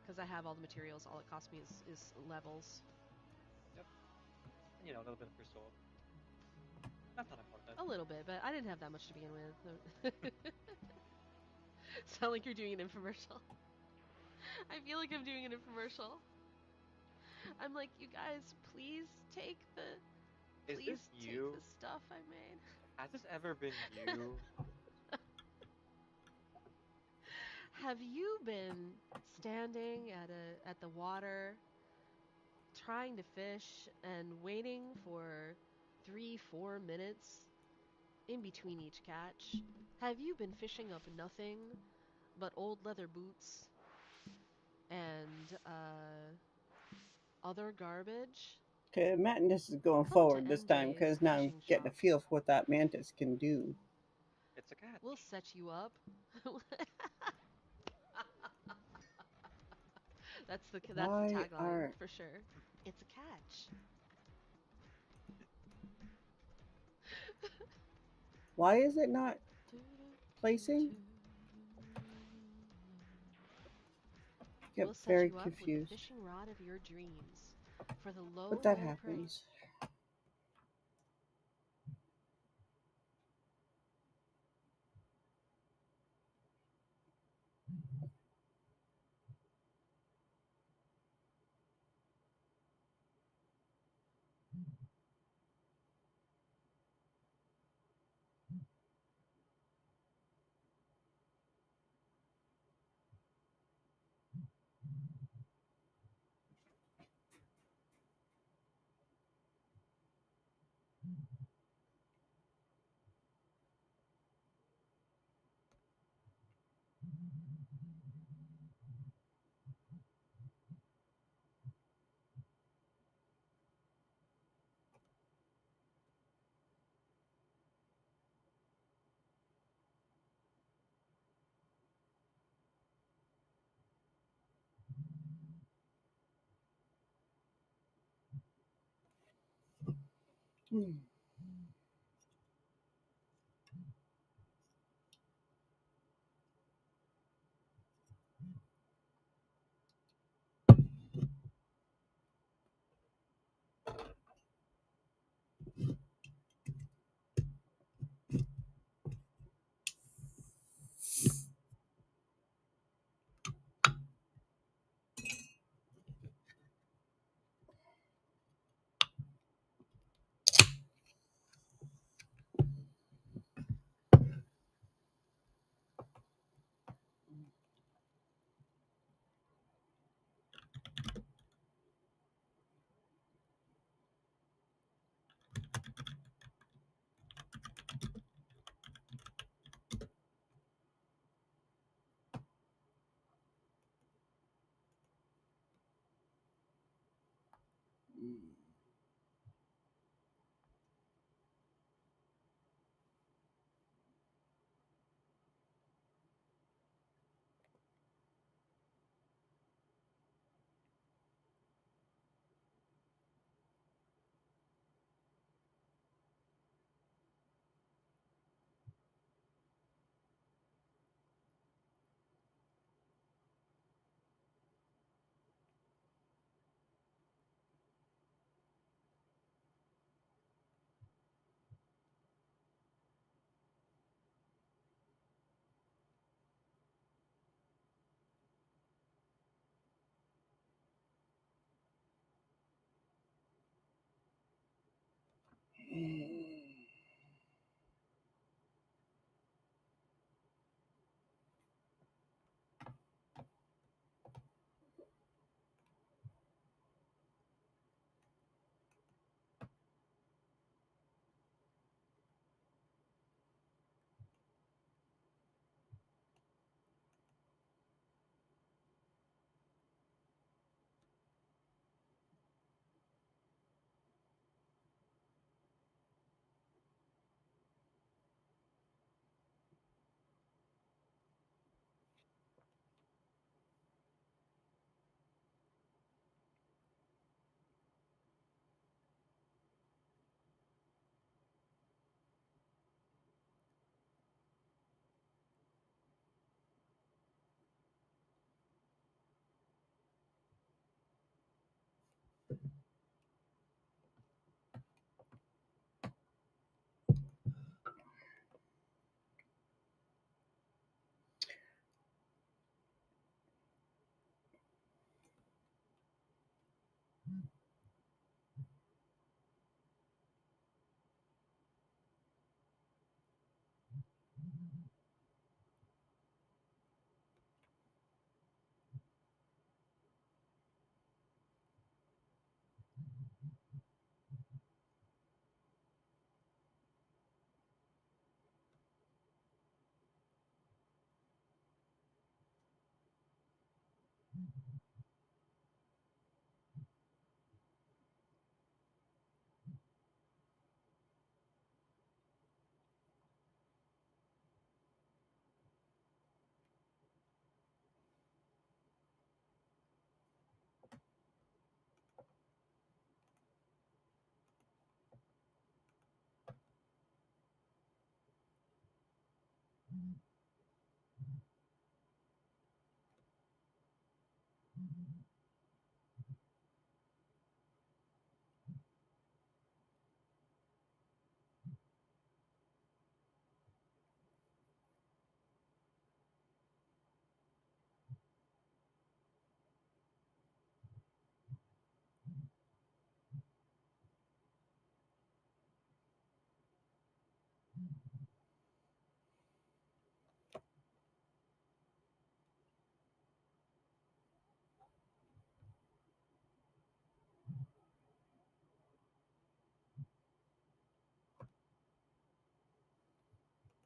Because I have all the materials, all it costs me is levels. Yep. And a little bit for soul. That's not important. A little bit, but I didn't have that much to begin with. Sound like you're doing an infomercial. I feel like I'm doing an infomercial. I'm like, you guys, please take Is this you? Take the stuff I made. Has this ever been you? Have you been standing at the water trying to fish and waiting for 3-4 minutes in between each catch? Have you been fishing up nothing but old leather boots and other garbage? Okay, Mantis is going Come to forward this time Envay's because now I'm fishing getting a shop. feel for what that Mantis can do. It's a cat. We'll set you up. That's the Why tagline are for sure. It's a catch. why is it not placing? Get We'll set very you up with the confused. fishing rod of your dreams for the low, But that low happens. price. Mm.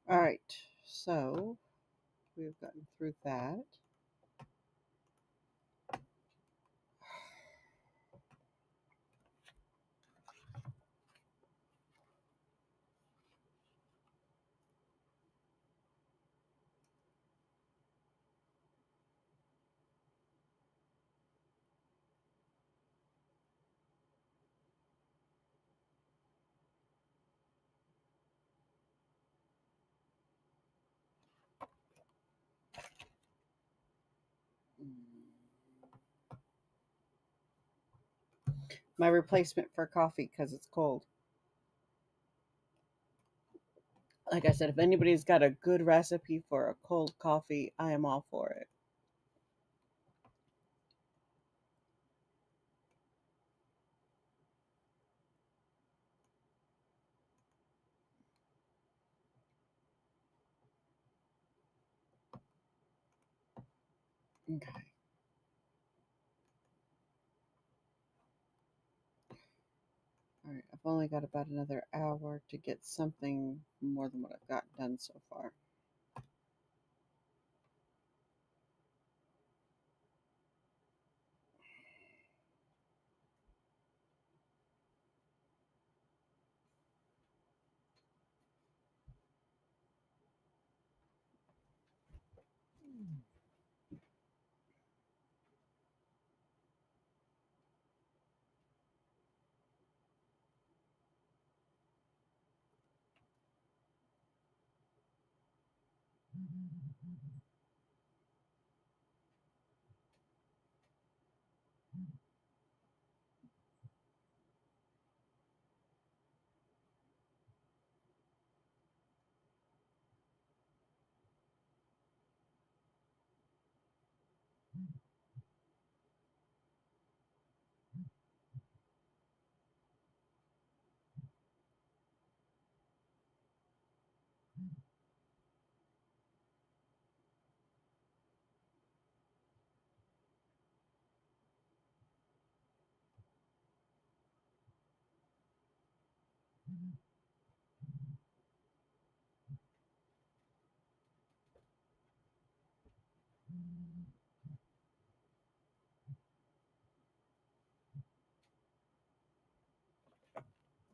All right. So we've gotten through that. My replacement for coffee because it's cold. Like I said, if anybody's got a good recipe for a cold coffee, I am all for it. Okay. All right. I've only got about another hour to get something more than what I've got done so far.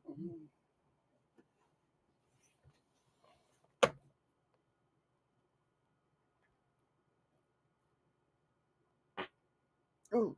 Mhm. Oh,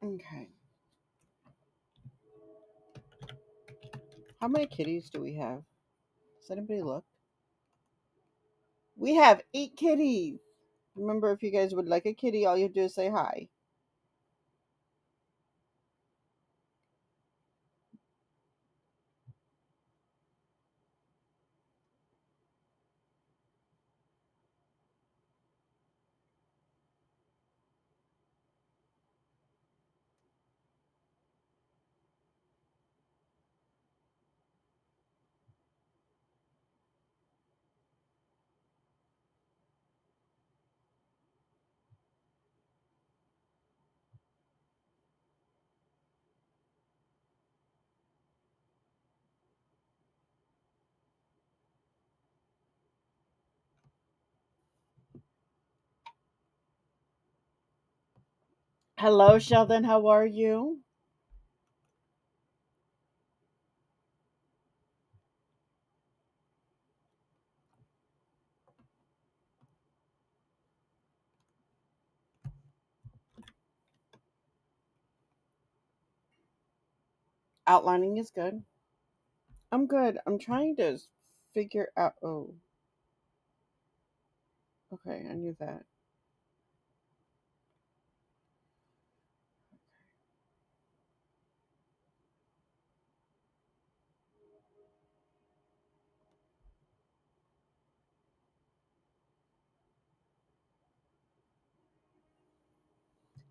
okay. How many kitties do we have? Does anybody look? We have 8 kitties. Remember, if you guys would like a kitty, all you do is say hi. Hello, Sheldon. How are you? Outlining is good. I'm good. I'm trying to figure out. Oh, okay. I knew that.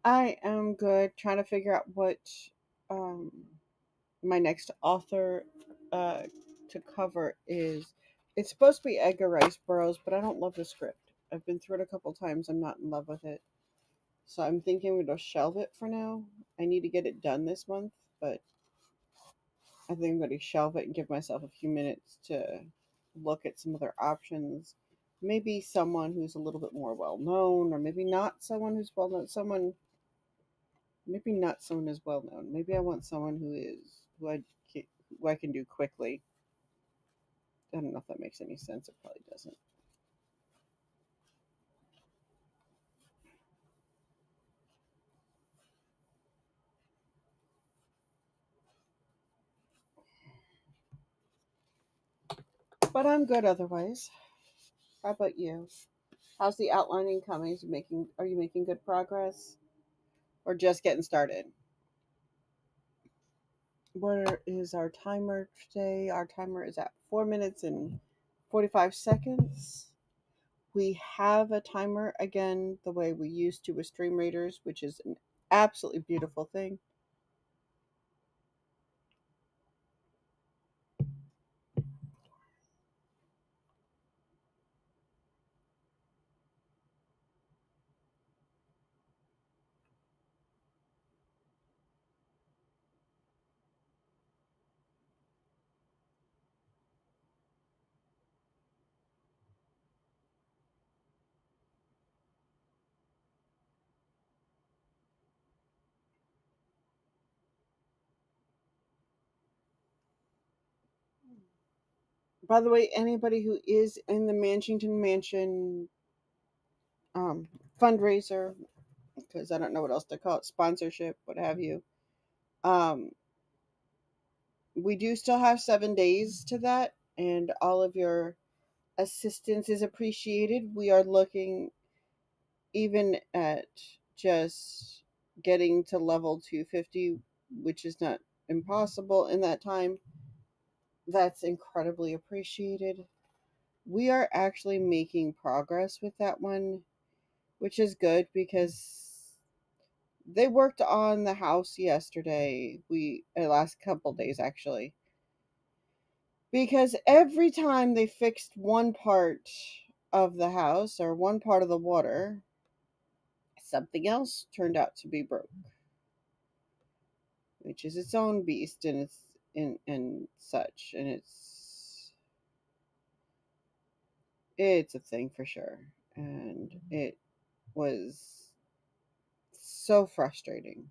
I am good. Trying to figure out what um, my next author uh, to cover is. It's supposed to be Edgar Rice Burroughs, but I don't love the script. I've been through it a couple times. I'm not in love with it. So I'm thinking we're going to shelve it for now. I need to get it done this month, but I think I'm going to shelve it and give myself a few minutes to look at some other options. Maybe someone who's a little bit more well known, or maybe not someone who's well known. Maybe not someone who's well known. Maybe I want someone who I can do quickly. I don't know if that makes any sense. It probably doesn't. But I'm good otherwise. How about you? How's the outlining coming? Are you making good progress? Or just getting started? What is our timer today? Our timer is at 4 minutes and 45 seconds. We have a timer again the way we used to with Stream Raiders, which is an absolutely beautiful thing. By the way, anybody who is in the Manchington Mansion um, fundraiser, because I don't know what else to call it, sponsorship, what have you, um, we do still have 7 days to that, and all of your assistance is appreciated. We are looking even at just getting to level 250, which is not impossible in that time. That's incredibly appreciated. We are actually making progress with that one, which is good because they worked on the house yesterday. Last couple days actually. Because every time they fixed one part of the house or one part of the water, something else turned out to be broke, which is its own beast and and such, and it's a thing for sure, and it was so frustrating.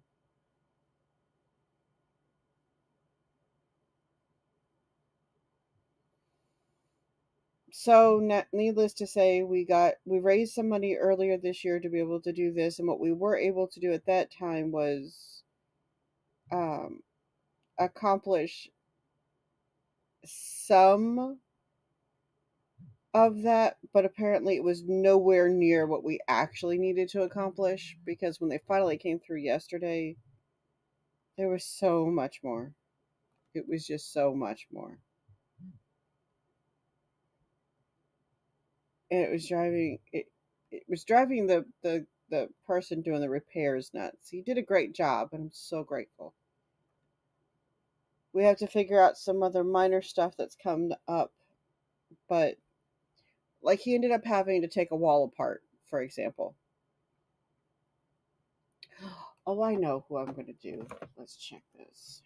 So needless to say, we raised some money earlier this year to be able to do this, and what we were able to do at that time was um, accomplish some of that, but apparently it was nowhere near what we actually needed to accomplish because when they finally came through yesterday, there was so much more. It was just so much more. And it was driving the person doing the repairs nuts. He did a great job and I'm so grateful. We have to figure out some other minor stuff that's come up, but like he ended up having to take a wall apart, for example. Oh, I know who I'm going to do. Let's check this.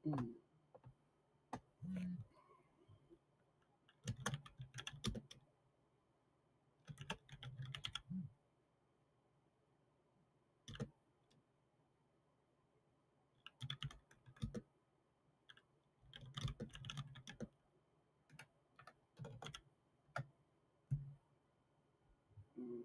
Mm. Mm.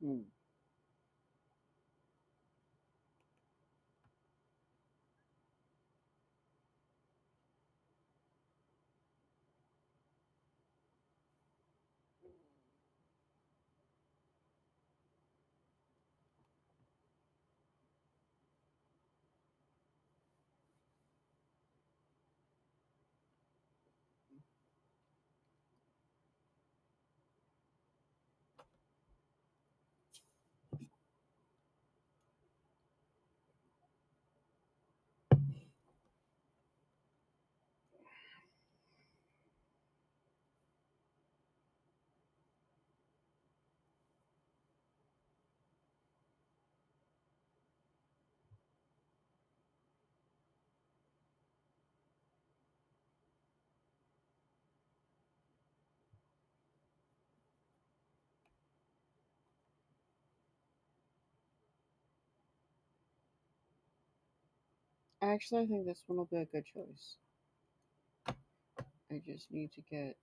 Mm. Actually, I think this one will be a good choice. I just need to get.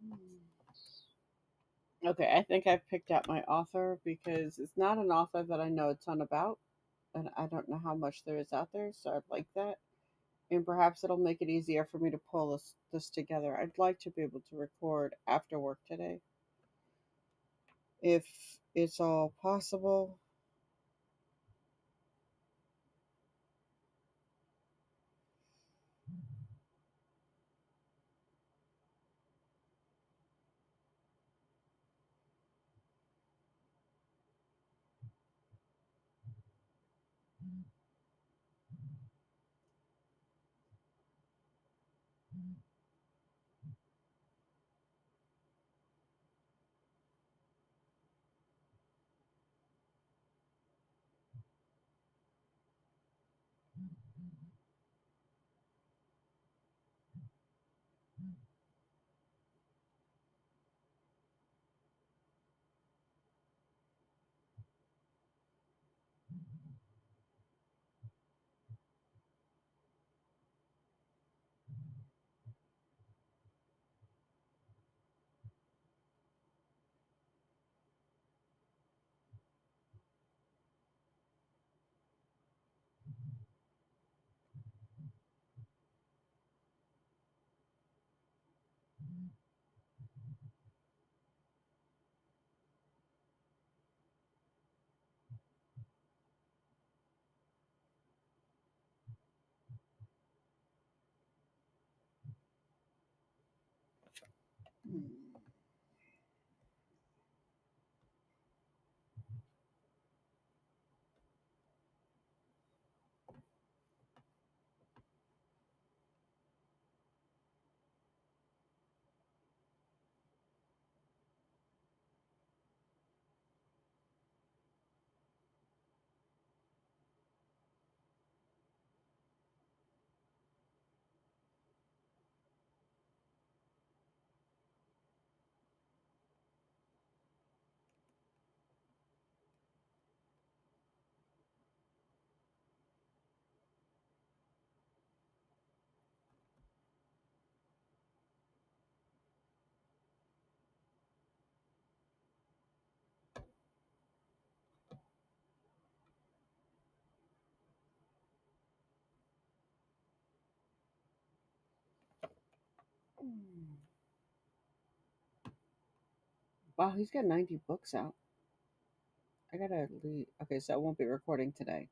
Mm. Okay, I think I've picked out my author because it's not an author that I know a ton about, and I don't know how much there is out there, so I'd like that. And perhaps it'll make it easier for me to pull this together. I'd like to be able to record after work today, if it's all possible. Hmm. Wow, he's got 90 books out. I gotta leave. Okay, so I won't be recording today.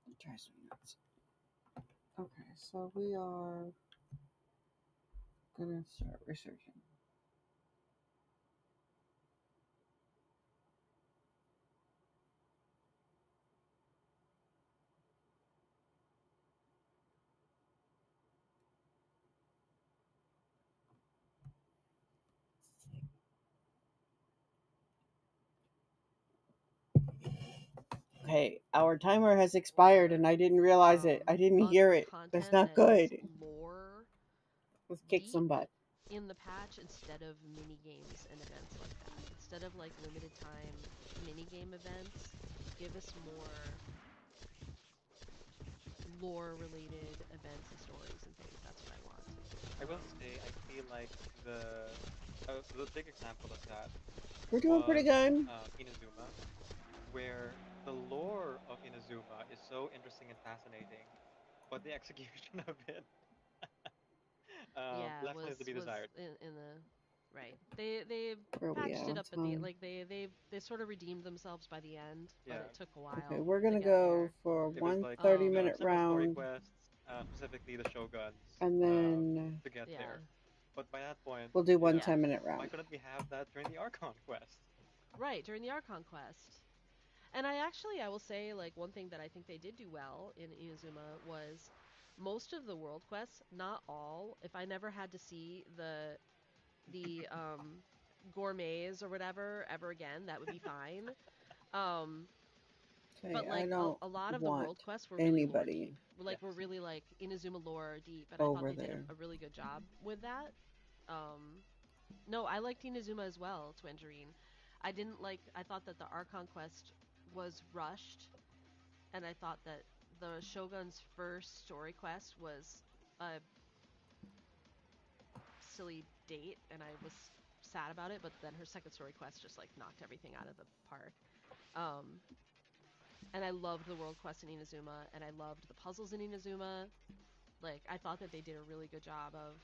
It drives me nuts. Okay, so we are gonna start researching. Okay, our timer has expired and I didn't realize it. I didn't hear it. That's Content not that is good. lore Let's kick deep some butt. in the patch instead of mini games and events like that. Instead of like limited time mini game events, give us more lore related events and stories and things. That's what I want. I will say, I feel like the big example of that We're doing pretty was good. Inazuma, where the lore of Inazuma is so interesting and fascinating, but the execution of it Yeah, left something to be was desired. in the Right. They Where are we patched at it on up at the time? like they sort of redeemed themselves by the end, but Yeah, it took a Okay, while we're to gonna get go there. for it was one like thirty Um, minute several story round, quests, specifically the Shoguns, and then to get yeah. there. But by that point, we'll do one yeah, Yeah. 10-minute why round. couldn't we have that during the Archon quest? Right, during the Archon quest. And I will say, like, one thing that I think they did do well in Inazuma was most of the world quests, not all. If I never had to see the gourmets or whatever ever again, that would be fine. Um, Okay, but I like don't a lot of the want world quests were really lore anybody deep. Like Yes. were really like Inazuma lore deep, and I thought over they did there. a really good job with that. Um, no, I liked Inazuma as well, Twangerine. I didn't like. I thought that the Archon quest was rushed, and I thought that the Shogun's first story quest was a silly date, and I was sad about it. But then her second story quest just like knocked everything out of the park. Um, and I loved the world quest in Inazuma, and I loved the puzzles in Inazuma. Like I thought that they did a really good job of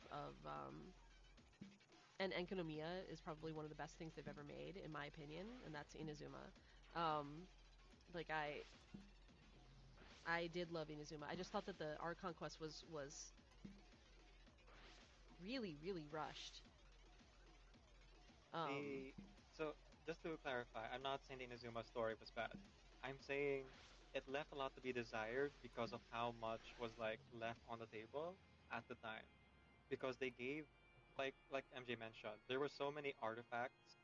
and Enkanomiya is probably one of the best things they've ever made, in my opinion, and that's Inazuma. Um, like I did love Inazuma. I just thought that the Archon quest was really rushed. Um, The so just to clarify, I'm not saying the Inazuma story was bad. I'm saying it left a lot to be desired because of how much was like left on the table at the time. Because they gave, like MJ mentioned, there were so many artifacts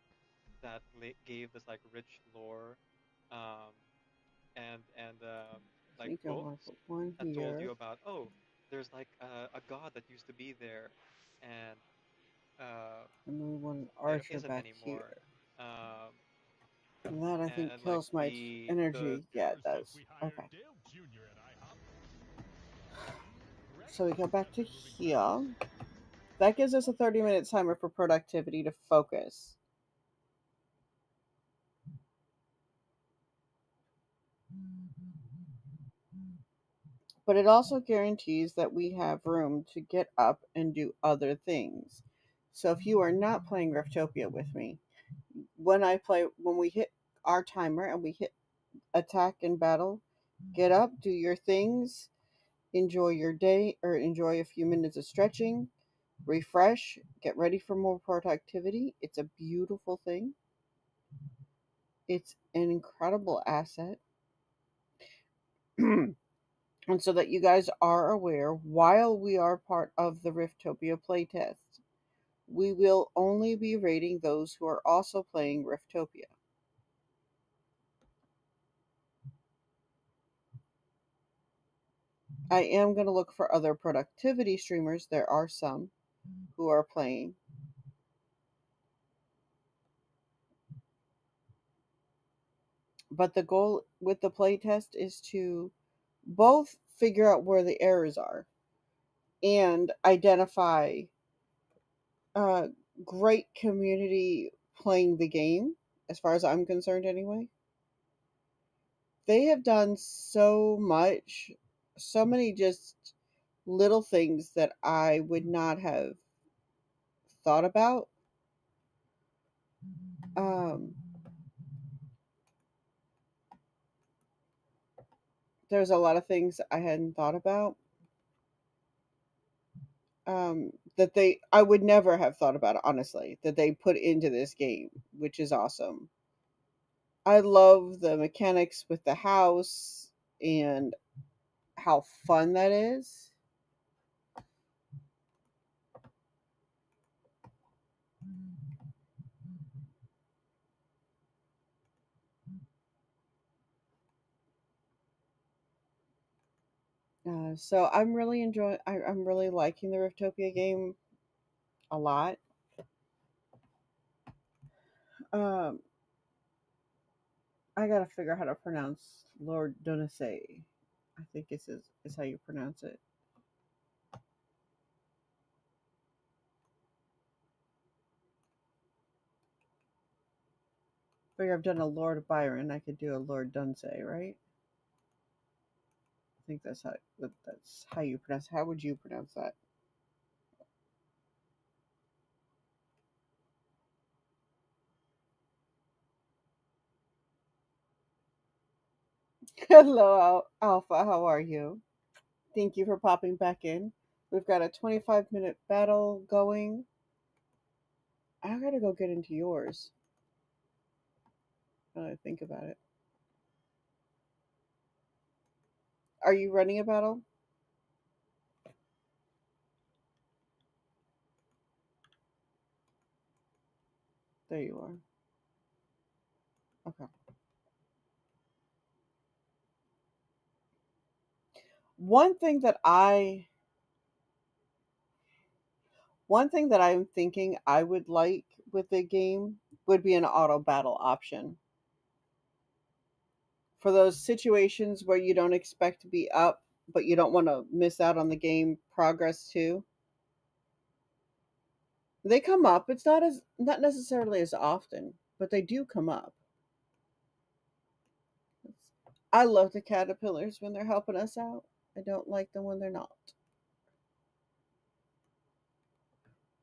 that gave this like rich lore, um, and I like think I want to books put one that told here, you about, oh, there's like a god that used to be there, and uh, and then we want an it archer isn't back anymore. here. Um, And that I think and like kills my the energy. Yeah, it does. Okay. So we go back to here. That gives us a 30-minute timer for productivity to focus. But it also guarantees that we have room to get up and do other things. So if you are not playing Riftopia with me, when we hit our timer and we hit attack and battle, get up, do your things, enjoy your day, or enjoy a few minutes of stretching, refresh, get ready for more productivity. It's a beautiful thing. It's an incredible asset. And so that you guys are aware, while we are part of the Riftopia playtest, we will only be rating those who are also playing Riftopia. I am going to look for other productivity streamers. There are some who are playing. But the goal with the playtest is to both figure out where the errors are and identify a great community playing the game, as far as I'm concerned, anyway. They have done so much, so many just little things that I would not have thought about. Um, there's a lot of things I hadn't thought about that I would never have thought about it, honestly, that they put into this game, which is awesome. I love the mechanics with the house and how fun that is. So I'm really enjoying. I'm really liking the Riftopia game a lot. Um, I gotta figure out how to pronounce Lord Donace. I think is how you pronounce it. Figure I've done a Lord Byron. I could do a Lord Dunsay, right? I think that's how you pronounce. How would you pronounce that? Hello, Alpha. How are you? Thank you for popping back in. We've got a 25-minute battle going. I gotta go get into yours. Now that I think about it. Are you running a battle? There you are. Okay. One thing that I One thing that I'm thinking I would like with the game would be an auto battle option. For those situations where you don't expect to be up, but you don't want to miss out on the game progress too. They come up. It's not necessarily as often, but they do come up. I love the caterpillars when they're helping us out. I don't like them when they're not.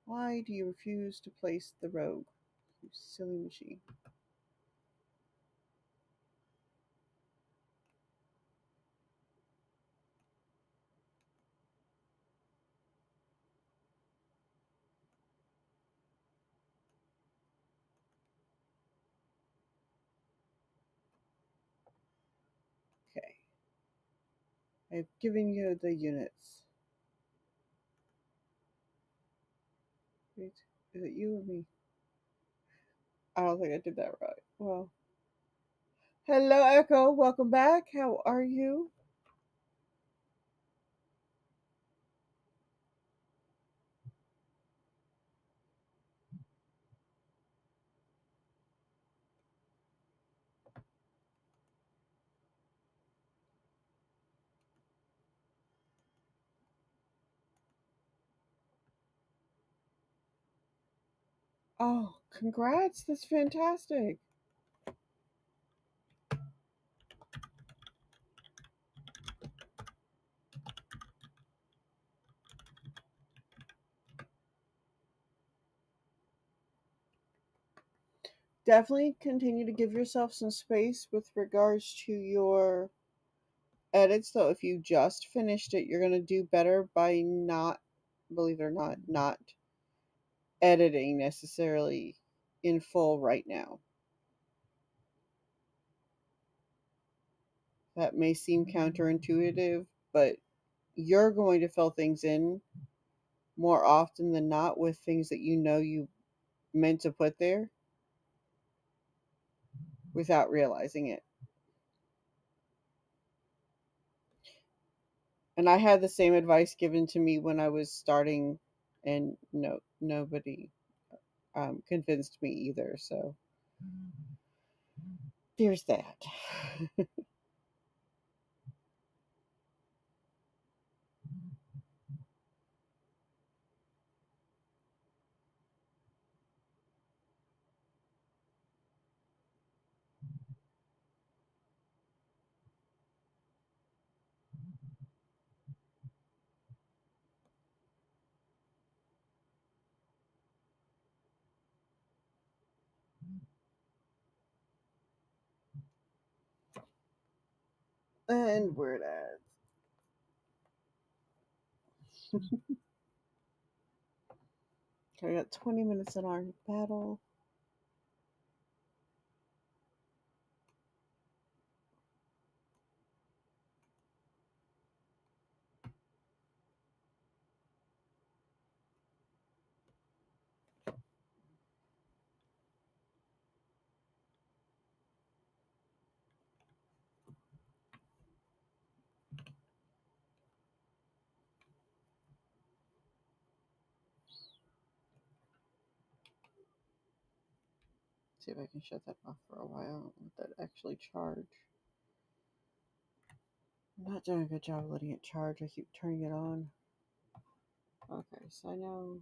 Why do you refuse to place the rogue? You silly machine. Okay. I've given you the units. Wait, is it you or me? I don't think I did that right. Well, hello, Echo. Welcome back. How are you? Oh, congrats. That's fantastic. Definitely continue to give yourself some space with regards to your edits, though. If you just finished it, you're going to do better by not, believe it or not editing necessarily in full right now. That may seem counterintuitive, but you're going to fill things in more often than not with things that you know you meant to put there without realizing it. And I had the same advice given to me when I was starting, and nobody convinced me either. So there's that. And word ads. Okay, we got 20 minutes in our battle. See if I can shut that off for a while. Let that actually charge. I'm not doing a good job of letting it charge. I keep turning it on. Okay, so I know.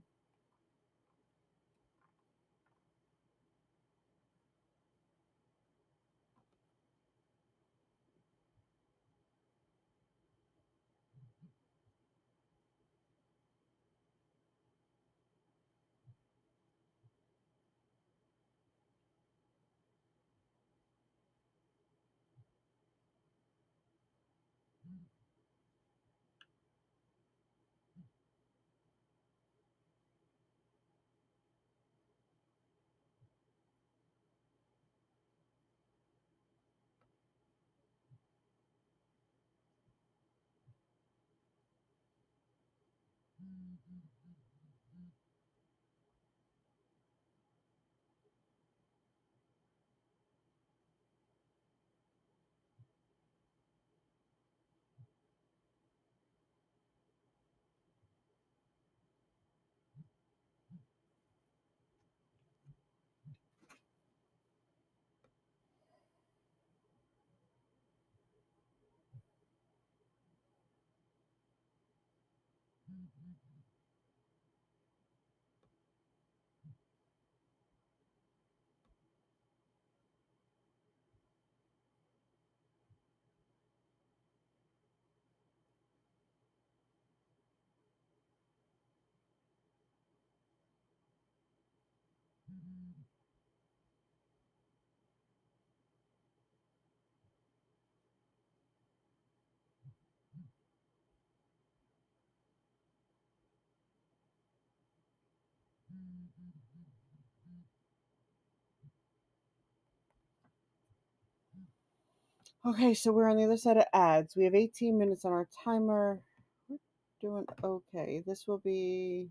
Okay, so we're on the other side of ads. We have 18 minutes on our timer. We're doing okay. This will be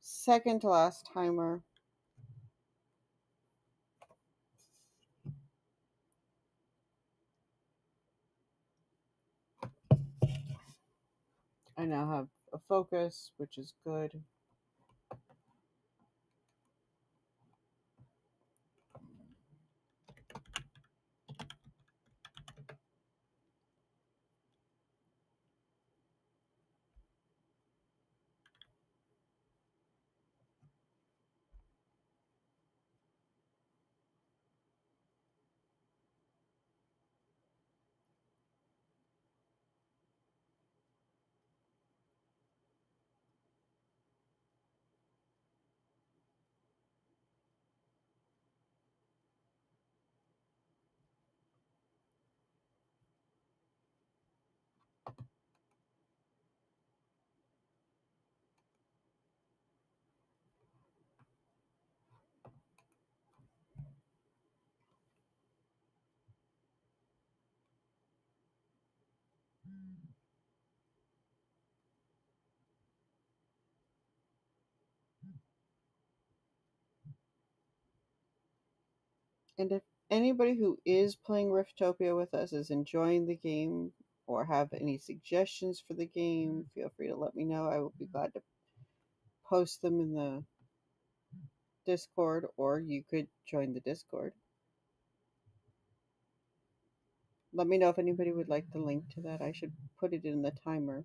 second to last timer. I now have a focus, which is good. And if anybody who is playing Riftopia with us is enjoying the game or have any suggestions for the game, feel free to let me know. I will be glad to post them in the Discord, or you could join the Discord. Let me know if anybody would like the link to that. I should put it in the timer.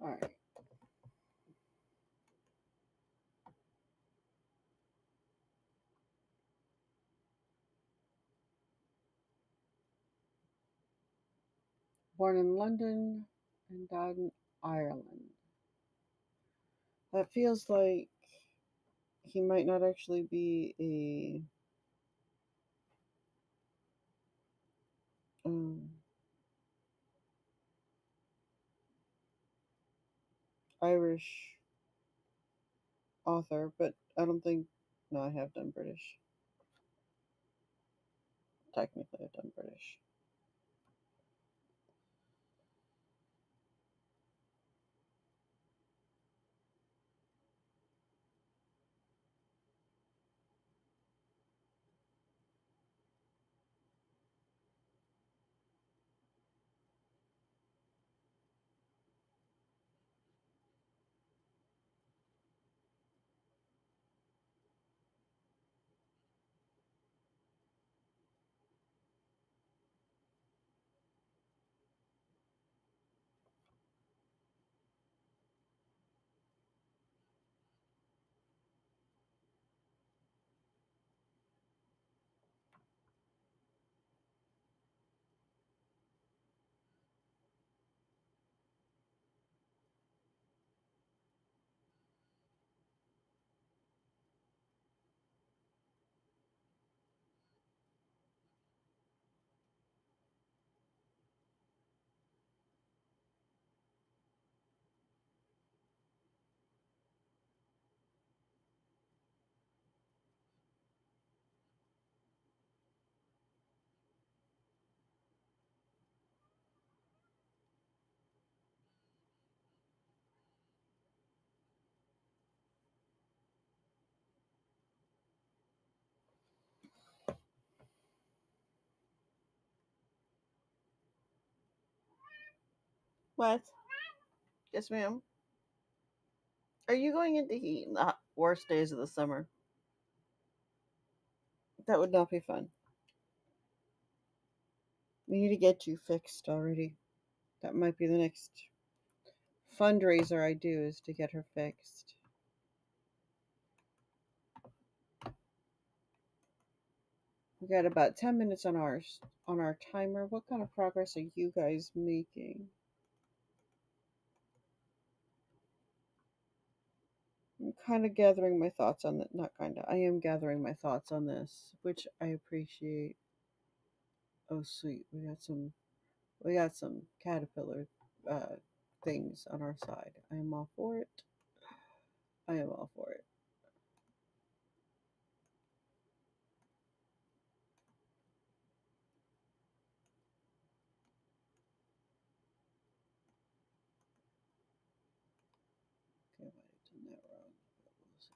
All right. Born in London and died in Ireland. That feels like he might not actually be a Irish author, but I don't think. No, I have done British. Technically, I've done British. What? Yes, ma'am. Are you going into heat in the worst days of the summer? That would not be fun. We need to get you fixed already. That might be the next fundraiser I do is to get her fixed. We got about 10 minutes on our timer. What kind of progress are you guys making? I'm kind of gathering my thoughts on that. Not kind of. I am gathering my thoughts on this, which I appreciate. Oh, sweet. We got some caterpillar uh, things on our side. I am all for it. I am all for it. Okay, I might have done that wrong, but we'll see.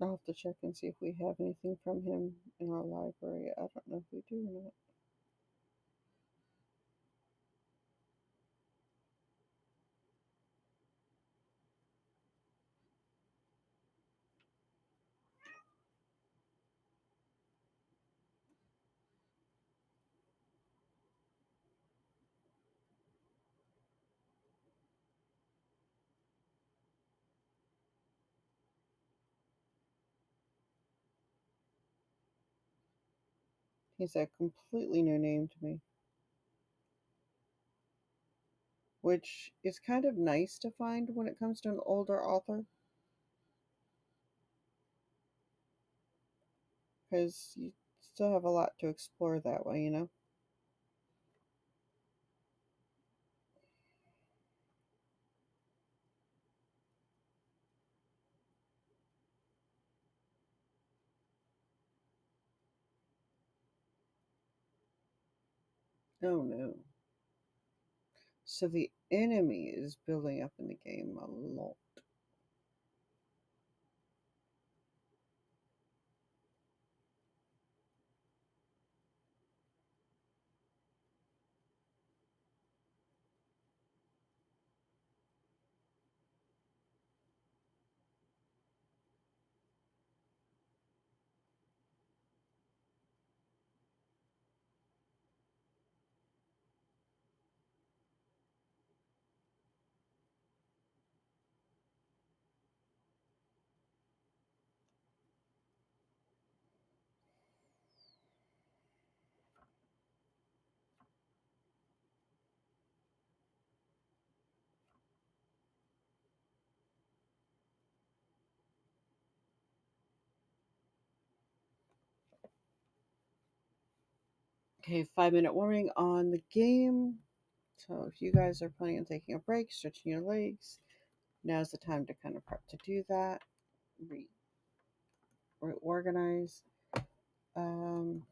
I'll have to check and see if we have anything from him in our library. I don't know if we do or not. He's a completely new name to me, which is kind of nice to find when it comes to an older author, because you still have a lot to explore that way, you know? Oh no. So the enemy is building up in the game a lot. Okay, 5 minute warning on the game. So if you guys are planning on taking a break, stretching your legs, now's the time to kind of prep to do that. Reorganize. Um,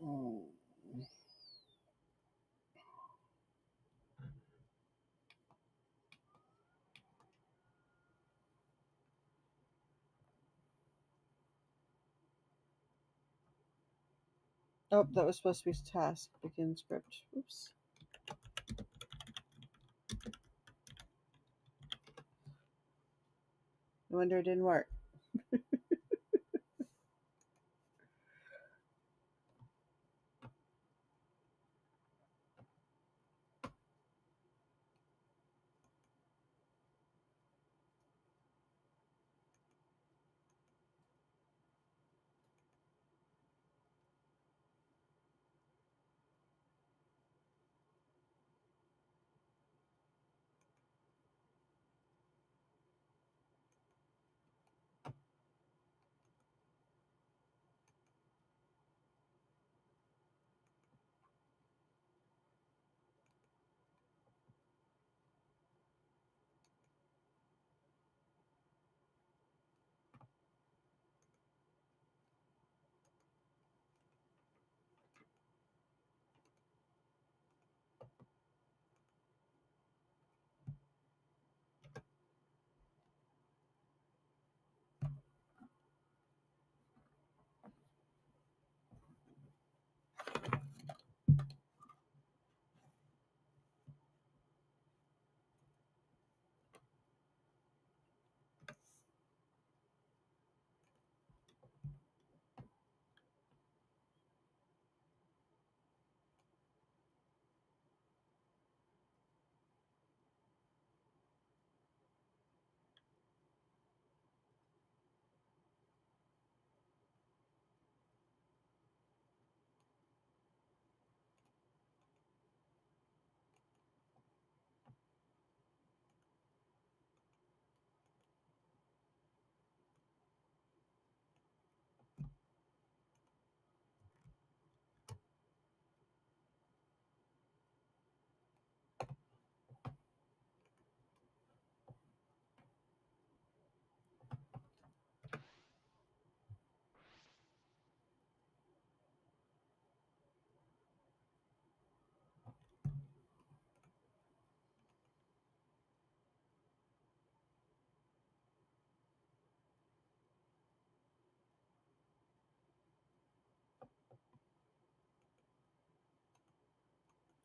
oh, that was supposed to be task. Begin script. Oops. No wonder it didn't work.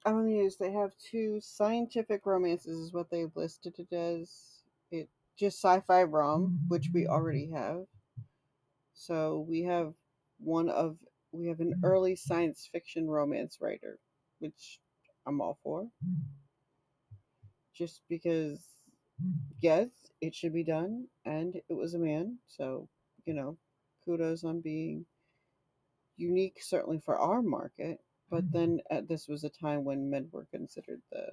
I'm amused. They have two scientific romances, is what they've listed it as. It just sci-fi rom, which we already have. So we have one of we have an early science fiction romance writer, which I'm all for. Just because, yes, it should be done, and it was a man, so you know, kudos on being unique, certainly for our market. But then this was a time when men were considered the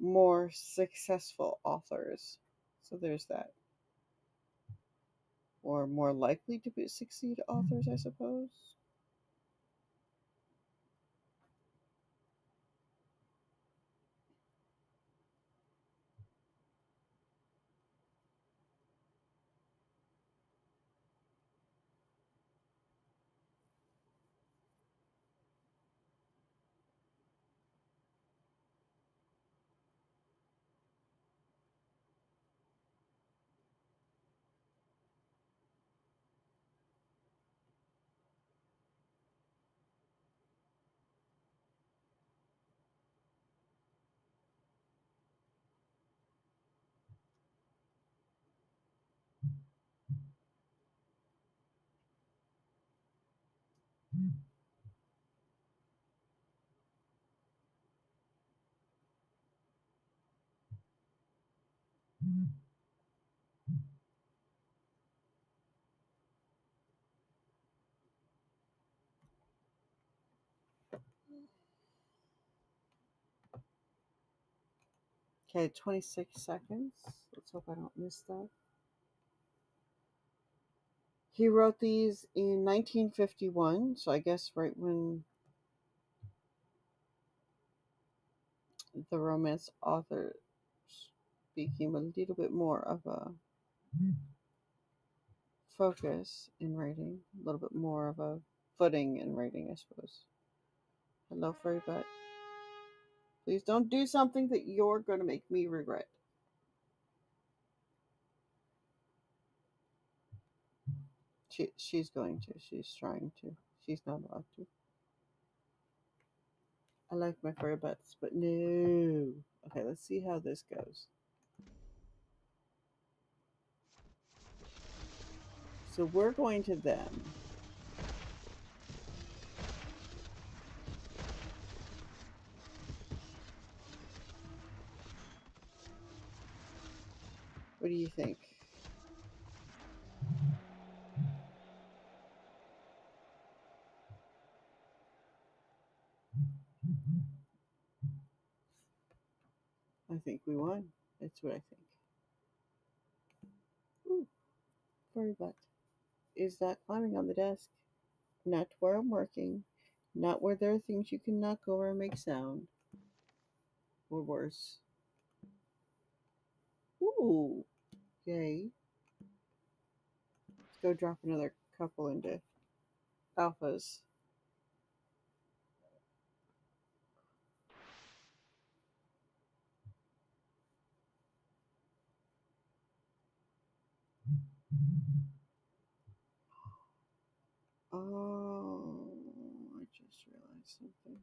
more successful authors, so there's that, or more likely to succeed authors, I suppose. Okay, 26 seconds. Let's hope I don't miss that. He wrote these in 1951, so I guess right when the romance authors became a little bit more of a focus in writing, a little bit more of a footing in writing, I suppose. Hello, Furry Butt. Please don't do something that you're going to make me regret. She's going to. She's trying to. She's not allowed to. I like my furry butts, but no. Okay, let's see how this goes. So we're going to them. What do you think? I think we won. That's what I think. Ooh, furry butt. Is that climbing on the desk? Not where I'm working. Not where there are things you can knock over and make sound. Or worse. Ooh, yay. Let's go drop another couple into alphas. Oh, I just realized something.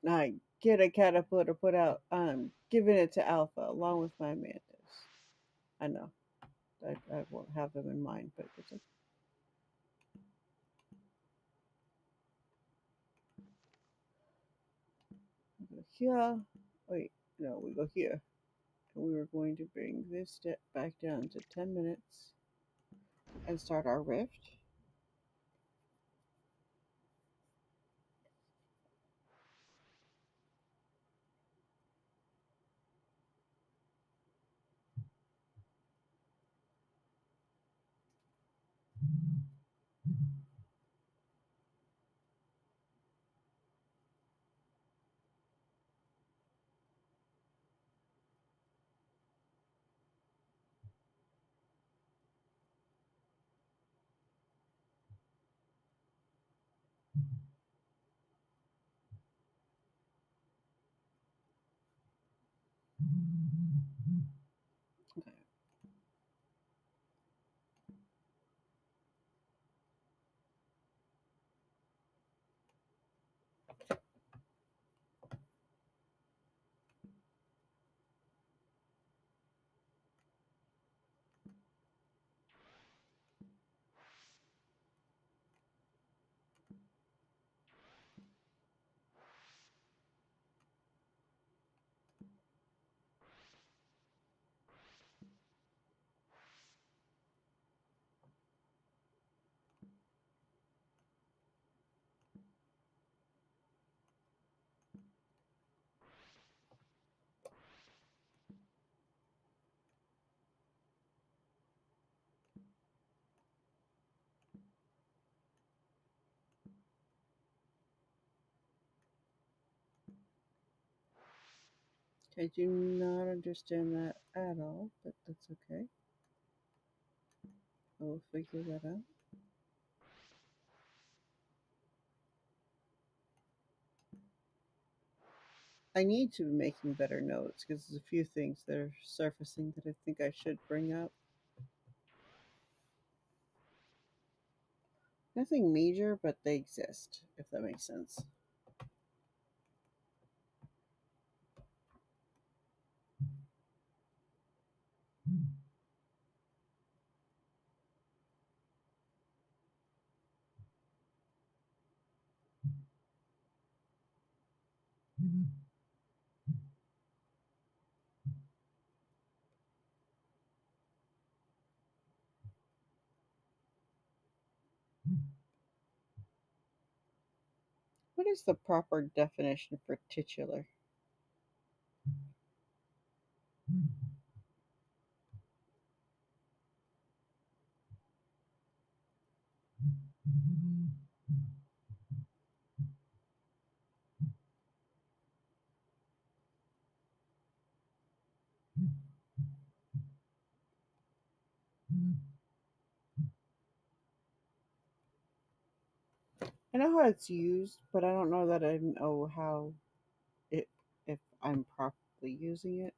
I get a caterpillar put out. I'm giving it to Alpha along with my mantis. I know. I won't have them in mind, but it's okay. We go here. Wait, no, we go here. And we were going to bring this step back down to 10 minutes and start our rift. Okay. I do not understand that at all, but that's okay. We'll figure that out. I need to be making better notes because there's a few things that are surfacing that I think I should bring up. Nothing major, but they exist, if that makes sense. What is the proper definition for titular? I know how it's used, but I don't know that I know how it if I'm properly using it.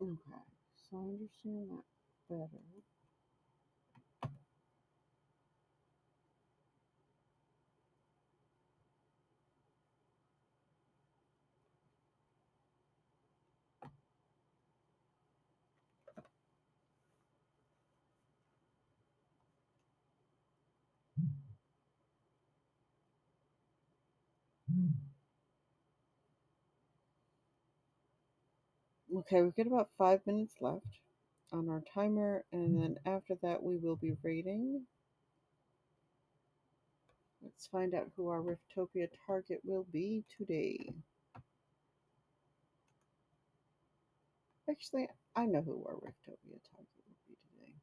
Okay, so I understand that better. Okay, we've got about 5 minutes left on our timer, and then after that, we will be rating. Let's find out who our Riftopia target will be today. Actually, I know who our Riftopia target will be today.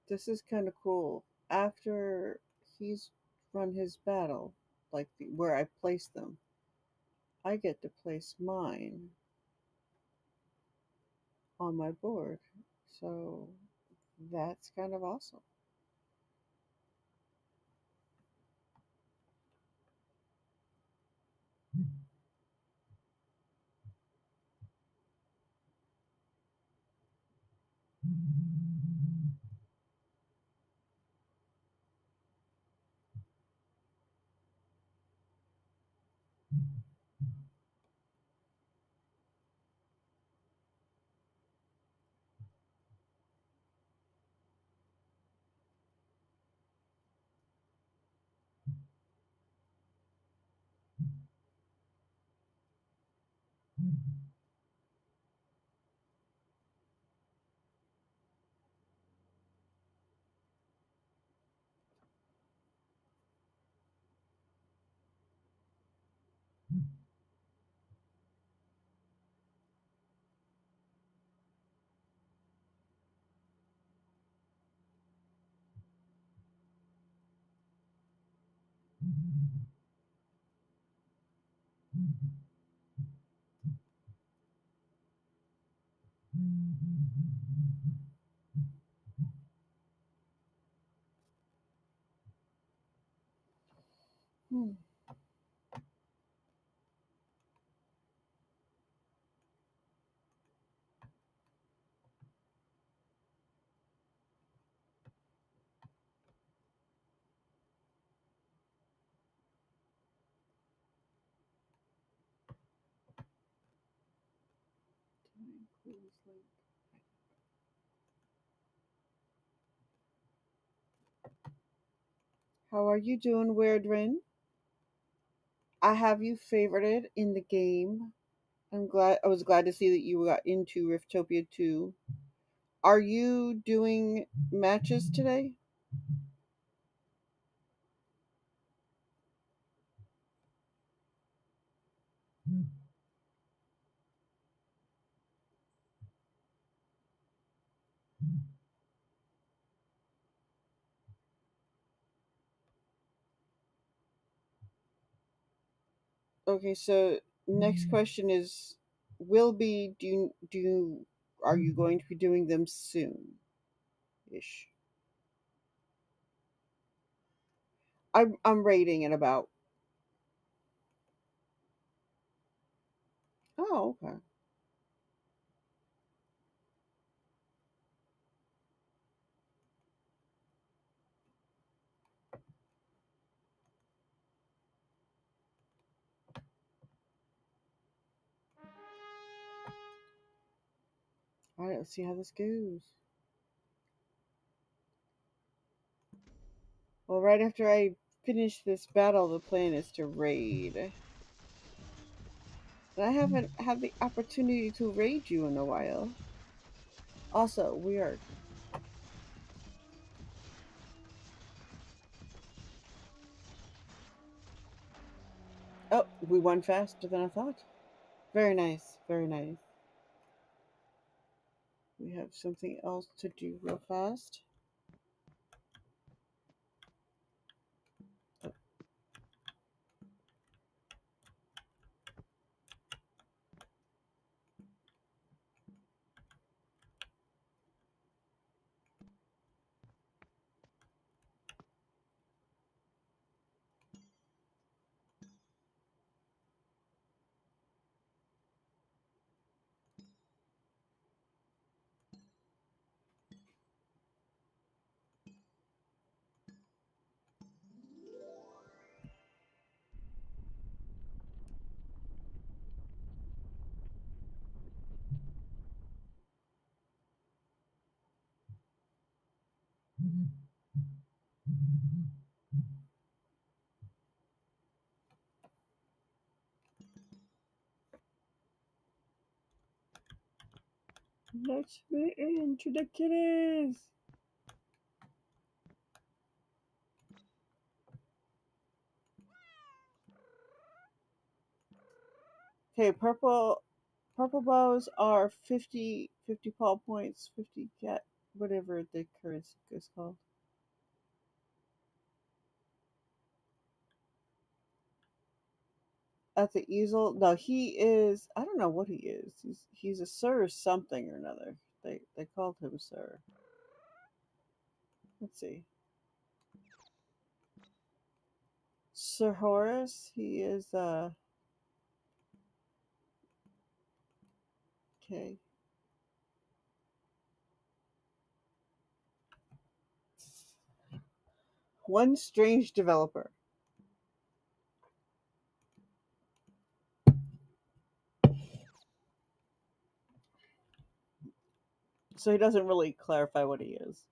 This is kind of cool. After he's run his battle, like where I place them, I get to place mine on my board. So that's kind of awesome. Hmm. How are you doing, Weirdrin? I have you favorited in the game. I was glad to see that you got into Riftopia 2. Are you doing matches today? Okay, so next question is, will be are you going to be doing them soon ish? I'm rating in about. Oh, okay. All right, let's see how this goes. Well, right after I finish this battle, the plan is to raid. And I haven't had the opportunity to raid you in a while. Also, we are. Oh, we won faster than I thought. Very nice, very nice. We have something else to do real fast. Let's be into the kitties. Okay, purple bows are 50 paw points, 50 cat whatever the currency is called. At the easel. No, he is. I don't know what he is. He's a sir something or another. They called him sir. Let's see. Sir Horace. He is. Okay. One strange developer. So he doesn't really clarify what he is.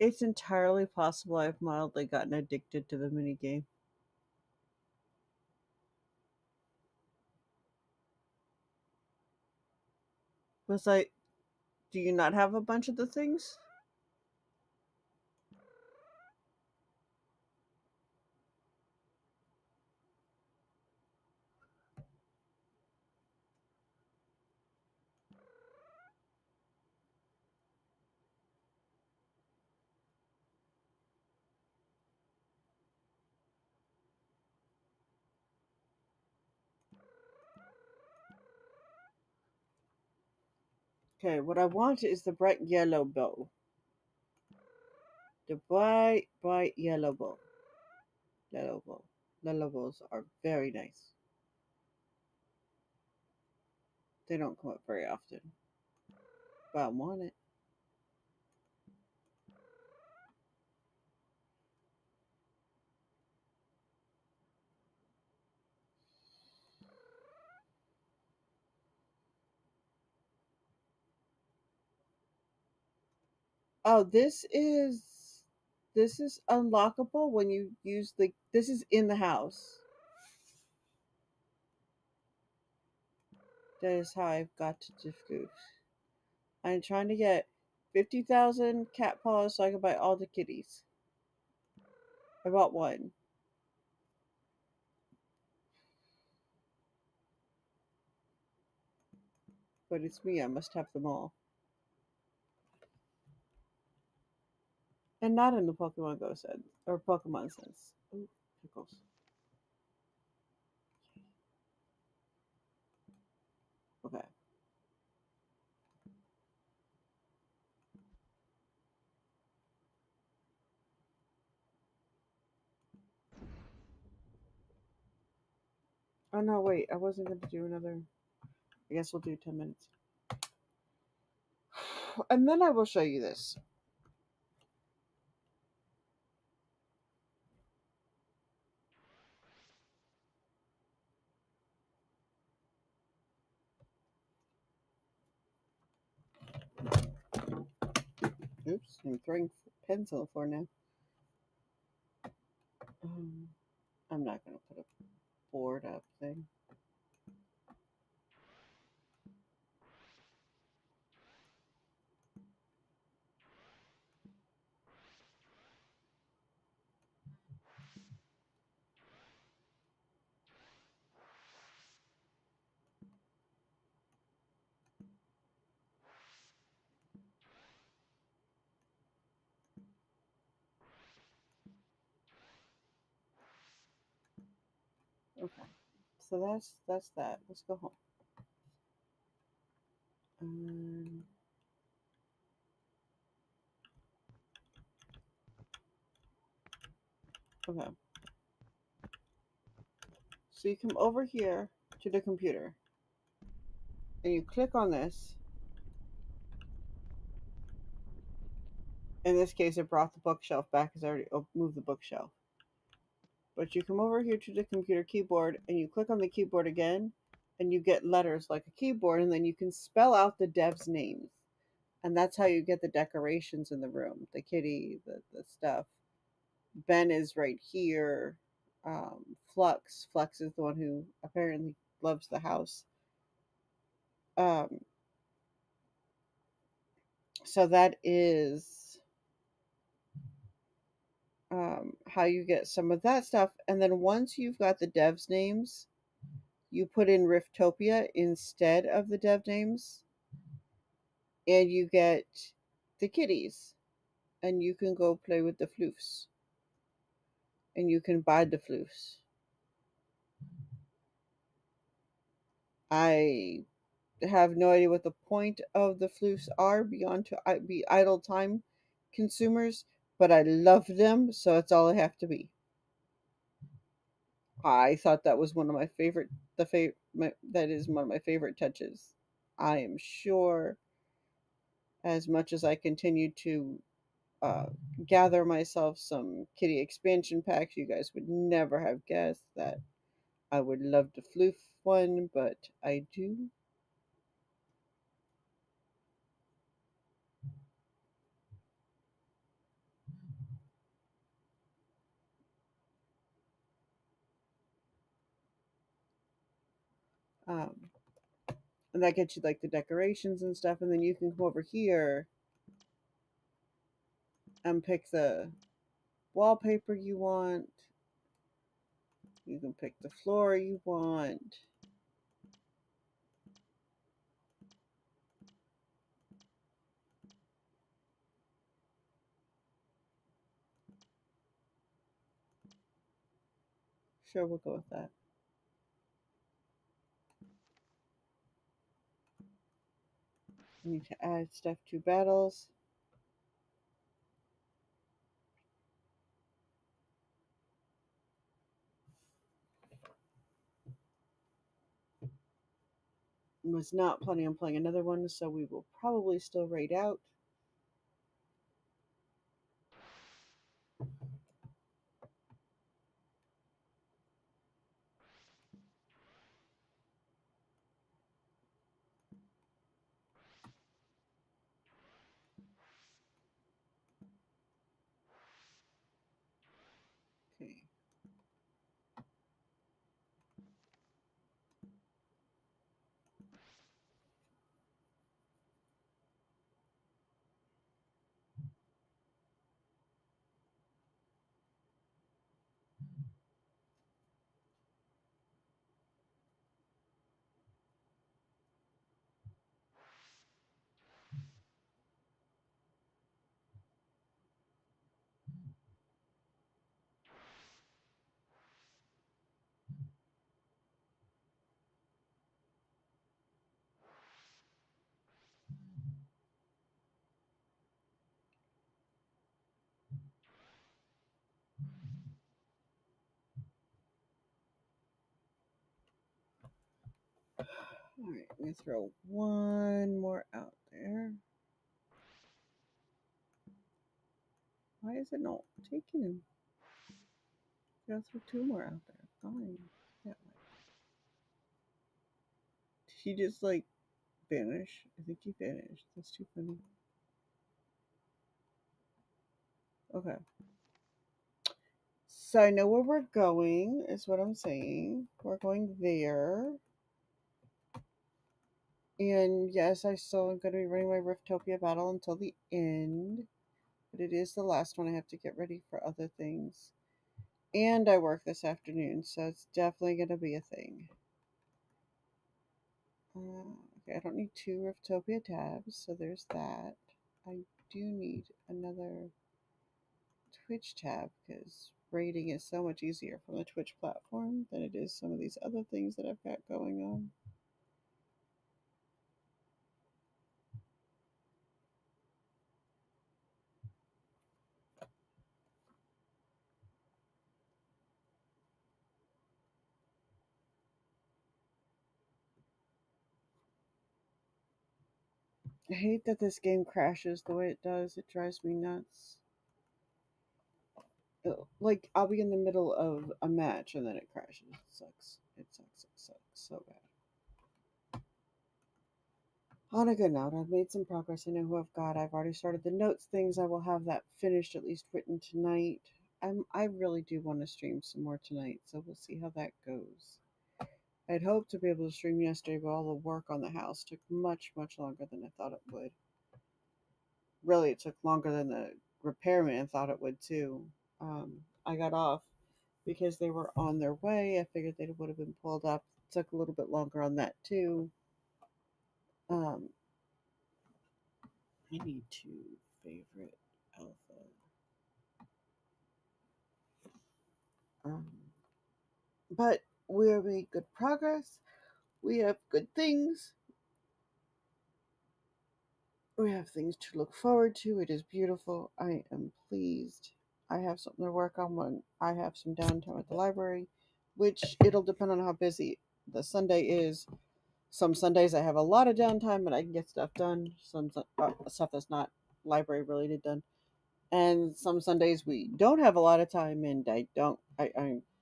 It's entirely possible I've mildly gotten addicted to the minigame. Was like, do you not have a bunch of the things? Okay, what I want is the bright yellow bow. The bright yellow bow. Yellow bow. Yellow bows are very nice. They don't come up very often. But I want it. Oh, this is unlockable when you use the this is in the house. That is how I've got to Diffgoose. I'm trying to get 50,000 cat paws so I can buy all the kitties. I bought one. But it's me, I must have them all. And not in the Pokemon Go sense, or Pokemon sense. Ooh, pickles. Okay. Oh no, wait, I wasn't going to do another. I guess we'll do 10 minutes. And then I will show you this. Oops, I'm throwing pens on the floor now. I'm not going to put a board up thing. Okay. So that's that. Let's go home. Okay. So you come over here to the computer and you click on this. In this case, it brought the bookshelf back because I already moved the bookshelf. But you come over here to the computer keyboard and you click on the keyboard again and you get letters like a keyboard, and then you can spell out the devs' names. And that's how you get the decorations in the room, the kitty, the stuff. Ben is right here. Flux is the one who apparently loves the house. Um, so that is how you get some of that stuff. And then once you've got the devs' names, you put in Riftopia instead of the dev names, and you get the kitties. And you can go play with the floofs. And you can buy the floofs. I have no idea what the point of the floofs are beyond to be idle time consumers, but I love them, so it's all I have to be. I thought that was one of my favorite. That is one of my favorite touches. I am sure, as much as I continue to uh, gather myself some kitty expansion packs, you guys would never have guessed that I would love the floof one, but I do. Um, and that gets you like the decorations and stuff, and then you can come over here and pick the wallpaper you want. You can pick the floor you want. Sure, we'll go with that. I need to add stuff to battles. Was not planning on playing another one, so we will probably still raid out. Okay. All right, I'm gonna throw one more out there. Why is it not taking him? Gotta throw two more out there. Fine. Yeah. Did he just like vanish? I think he vanished. That's too funny. Okay. So I know where we're going, is what I'm saying. We're going there. And yes, I still am going to be running my Riftopia battle until the end. But it is the last one. I have to get ready for other things. And I work this afternoon, so it's definitely going to be a thing. Okay, I don't need two Riftopia tabs, so there's that. I do need another Twitch tab because rating is so much easier from the Twitch platform than it is some of these other things that I've got going on. I hate that this game crashes the way it does. It drives me nuts. Like, I'll be in the middle of a match and then it crashes. It sucks. It sucks. It sucks so bad. On a good note, I've made some progress. I know who I've got. I've already started the notes things. I will have that finished, at least written tonight. I really do want to stream some more tonight, so we'll see how that goes. I'd hoped to be able to stream yesterday, but all the work on the house took much, much longer than I thought it would. Really, it took longer than the repairman thought it would too. I got off because they were on their way. I figured they would have been pulled up. It took a little bit longer on that too. Um, I need to favorite Alpha. Um, but we're making good progress. We have good things. We have things to look forward to. It is beautiful. I am pleased. I have something to work on when I have some downtime at the library, which it'll depend on how busy the Sunday is. Some Sundays I have a lot of downtime and I can get stuff done. Some stuff that's not library related done. And some Sundays we don't have a lot of time and I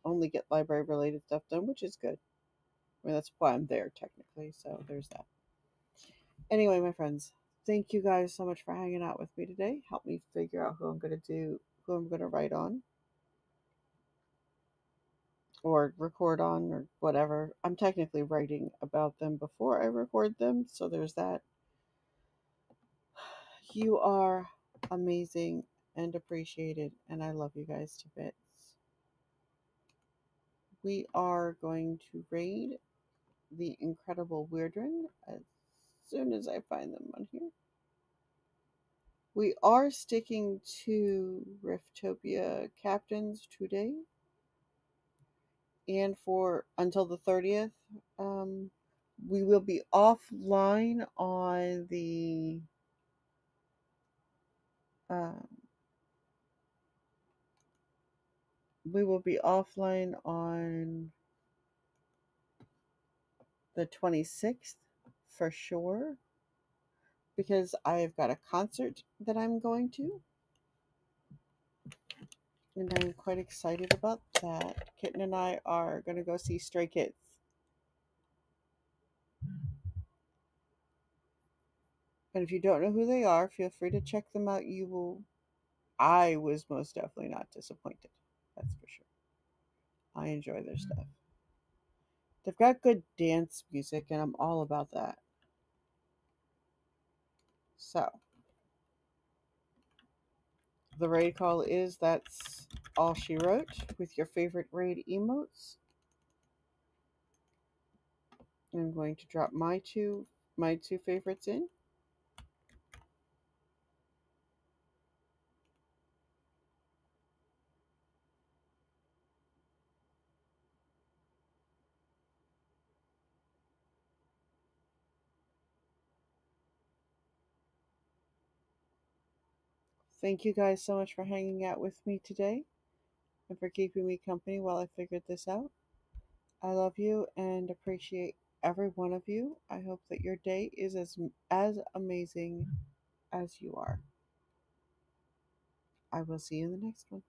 only get library related stuff done, which is good. I mean, that's why I'm there technically. So there's that. Anyway, my friends, thank you guys so much for hanging out with me today. Help me figure out who I'm going to write on or record on or whatever. I'm technically writing about them before I record them, so there's that. You are amazing and appreciated, and I love you guys to bits. We are going to raid the Incredible Weirdren as soon as I find them on here. We are sticking to Riftopia captains today, and for until the 30th, we will be offline on the um, we will be offline on the 26th for sure because I've got a concert that I'm going to, and I'm quite excited about that. Kitten and I are going to go see Stray Kids. And if you don't know who they are, feel free to check them out. You will. I was most definitely not disappointed. That's for sure. I enjoy their stuff. They've got good dance music, and I'm all about that. So, the raid call is That's All She Wrote with your favorite raid emotes. I'm going to drop my two favorites in. Thank you guys so much for hanging out with me today and for keeping me company while I figured this out. I love you and appreciate every one of you. I hope that your day is as amazing as you are. I will see you in the next one.